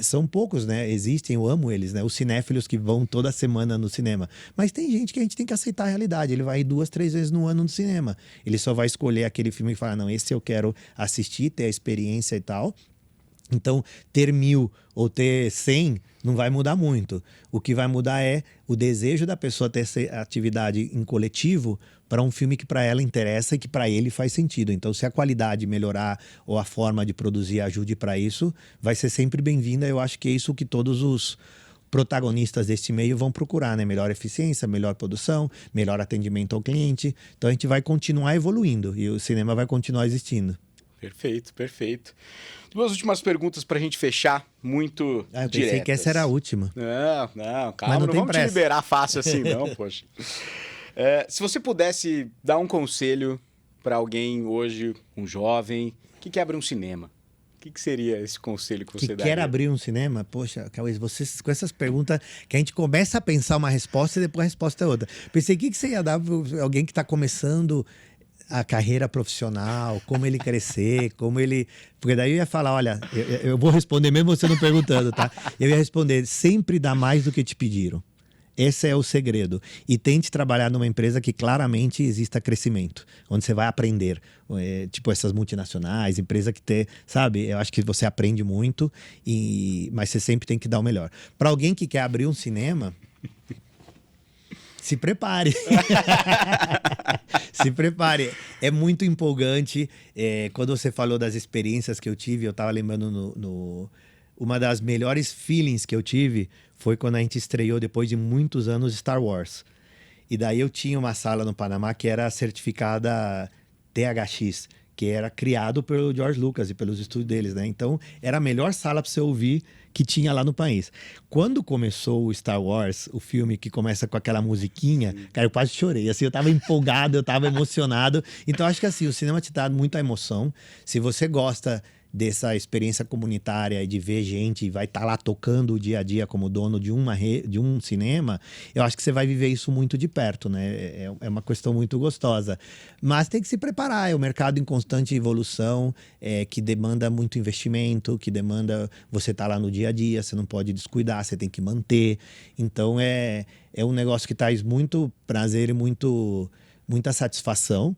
Speaker 2: são poucos, né? Existem, eu amo eles, né? Os cinéfilos que vão toda semana no cinema. Mas tem gente que a gente tem que aceitar a realidade. Ele vai 2, 3 vezes no ano no cinema. Ele só vai escolher aquele filme e falar, não, esse eu quero assistir, ter a experiência e tal. Então, ter 1.000 ou ter 100 não vai mudar muito. O que vai mudar é o desejo da pessoa ter essa atividade em coletivo para um filme que para ela interessa e que para ele faz sentido. Então, se a qualidade melhorar ou a forma de produzir ajude para isso, vai ser sempre bem-vinda. Eu acho que é isso que todos os protagonistas deste meio vão procurar, né? Melhor eficiência, melhor produção, melhor atendimento ao cliente. Então, a gente vai continuar evoluindo e o cinema vai continuar existindo.
Speaker 1: Perfeito, perfeito. Duas últimas perguntas para a gente fechar, muito
Speaker 2: eu
Speaker 1: diretas.
Speaker 2: Pensei que essa era a última.
Speaker 1: Não, calma, não vamos te liberar fácil assim não, poxa. Se você pudesse dar um conselho para alguém hoje, um jovem, que quer abrir um cinema, o que seria esse conselho que você daria?
Speaker 2: Que quer abrir um cinema? Poxa, Cauê, vocês com essas perguntas que a gente começa a pensar uma resposta e depois a resposta é outra. Pensei, o que você ia dar para alguém que está começando a carreira profissional, como ele crescer, como ele... Porque daí eu ia falar, olha, eu vou responder mesmo você não perguntando, tá? Eu ia responder, sempre dá mais do que te pediram. Esse é o segredo. E tente trabalhar numa empresa que claramente exista crescimento, onde você vai aprender. Tipo essas multinacionais, empresa que tem, sabe? Eu acho que você aprende muito, mas você sempre tem que dar o melhor. Para alguém que quer abrir um cinema... Se prepare. Se prepare. É muito empolgante. Quando você falou das experiências que eu tive, eu estava lembrando uma das melhores feelings que eu tive foi quando a gente estreou, depois de muitos anos, Star Wars. E daí eu tinha uma sala no Panamá que era certificada THX, que era criado pelo George Lucas e pelos estúdios deles, né? Então, era a melhor sala para você ouvir que tinha lá no país. Quando começou o Star Wars, o filme que começa com aquela musiquinha, cara, eu quase chorei. Assim, eu tava empolgado, eu tava emocionado. Então, acho que assim, o cinema te dá muita emoção. Se você gosta dessa experiência comunitária e de ver gente e vai estar lá tocando o dia a dia como dono de um cinema, eu acho que você vai viver isso muito de perto, né? É uma questão muito gostosa. Mas tem que se preparar, é um mercado em constante evolução, que demanda muito investimento, que demanda você estar lá no dia a dia, você não pode descuidar, você tem que manter. Então é um negócio que traz muito prazer e muita satisfação.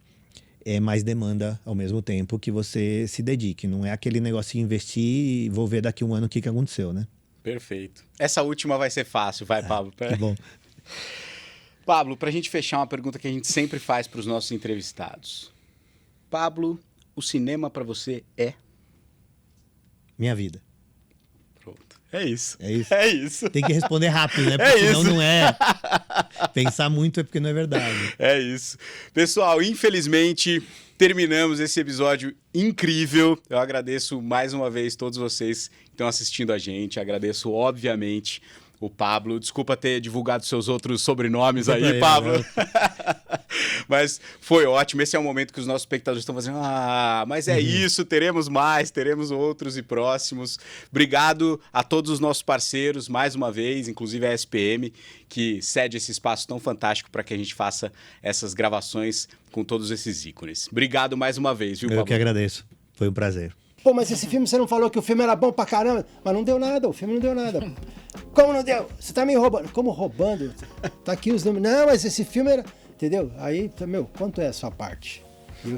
Speaker 2: Mas demanda ao mesmo tempo que você se dedique. Não é aquele negócio de investir e vou ver daqui um ano o que aconteceu, né?
Speaker 1: Perfeito. Essa última vai ser fácil, vai, Pablo.
Speaker 2: Que bom.
Speaker 1: Pablo, para a gente fechar uma pergunta que a gente sempre faz para os nossos entrevistados. Pablo, o cinema para você é?
Speaker 2: Minha vida.
Speaker 1: Pronto. É isso.
Speaker 2: É isso.
Speaker 1: É isso.
Speaker 2: Tem que responder rápido, né? Porque senão não é. Pensar muito é porque não é verdade.
Speaker 1: É isso. Pessoal, infelizmente, terminamos esse episódio incrível. Eu agradeço mais uma vez todos vocês que estão assistindo a gente. Agradeço, obviamente, o Pablo. Desculpa ter divulgado seus outros sobrenomes aí, Pablo. Mas foi ótimo. Esse é o momento que os nossos espectadores estão fazendo. Mas é isso, teremos mais, teremos outros e próximos. Obrigado a todos os nossos parceiros, mais uma vez, inclusive a SPM, que cede esse espaço tão fantástico para que a gente faça essas gravações com todos esses ícones. Obrigado mais uma vez, viu, Pablo?
Speaker 2: Eu que agradeço. Foi um prazer.
Speaker 3: Pô, mas esse filme você não falou que o filme era bom pra caramba? Mas não deu nada, o filme não deu nada. Como não deu? Você tá me roubando. Como roubando? Tá aqui os números. Não, mas esse filme era... Entendeu? Aí, quanto é a sua parte?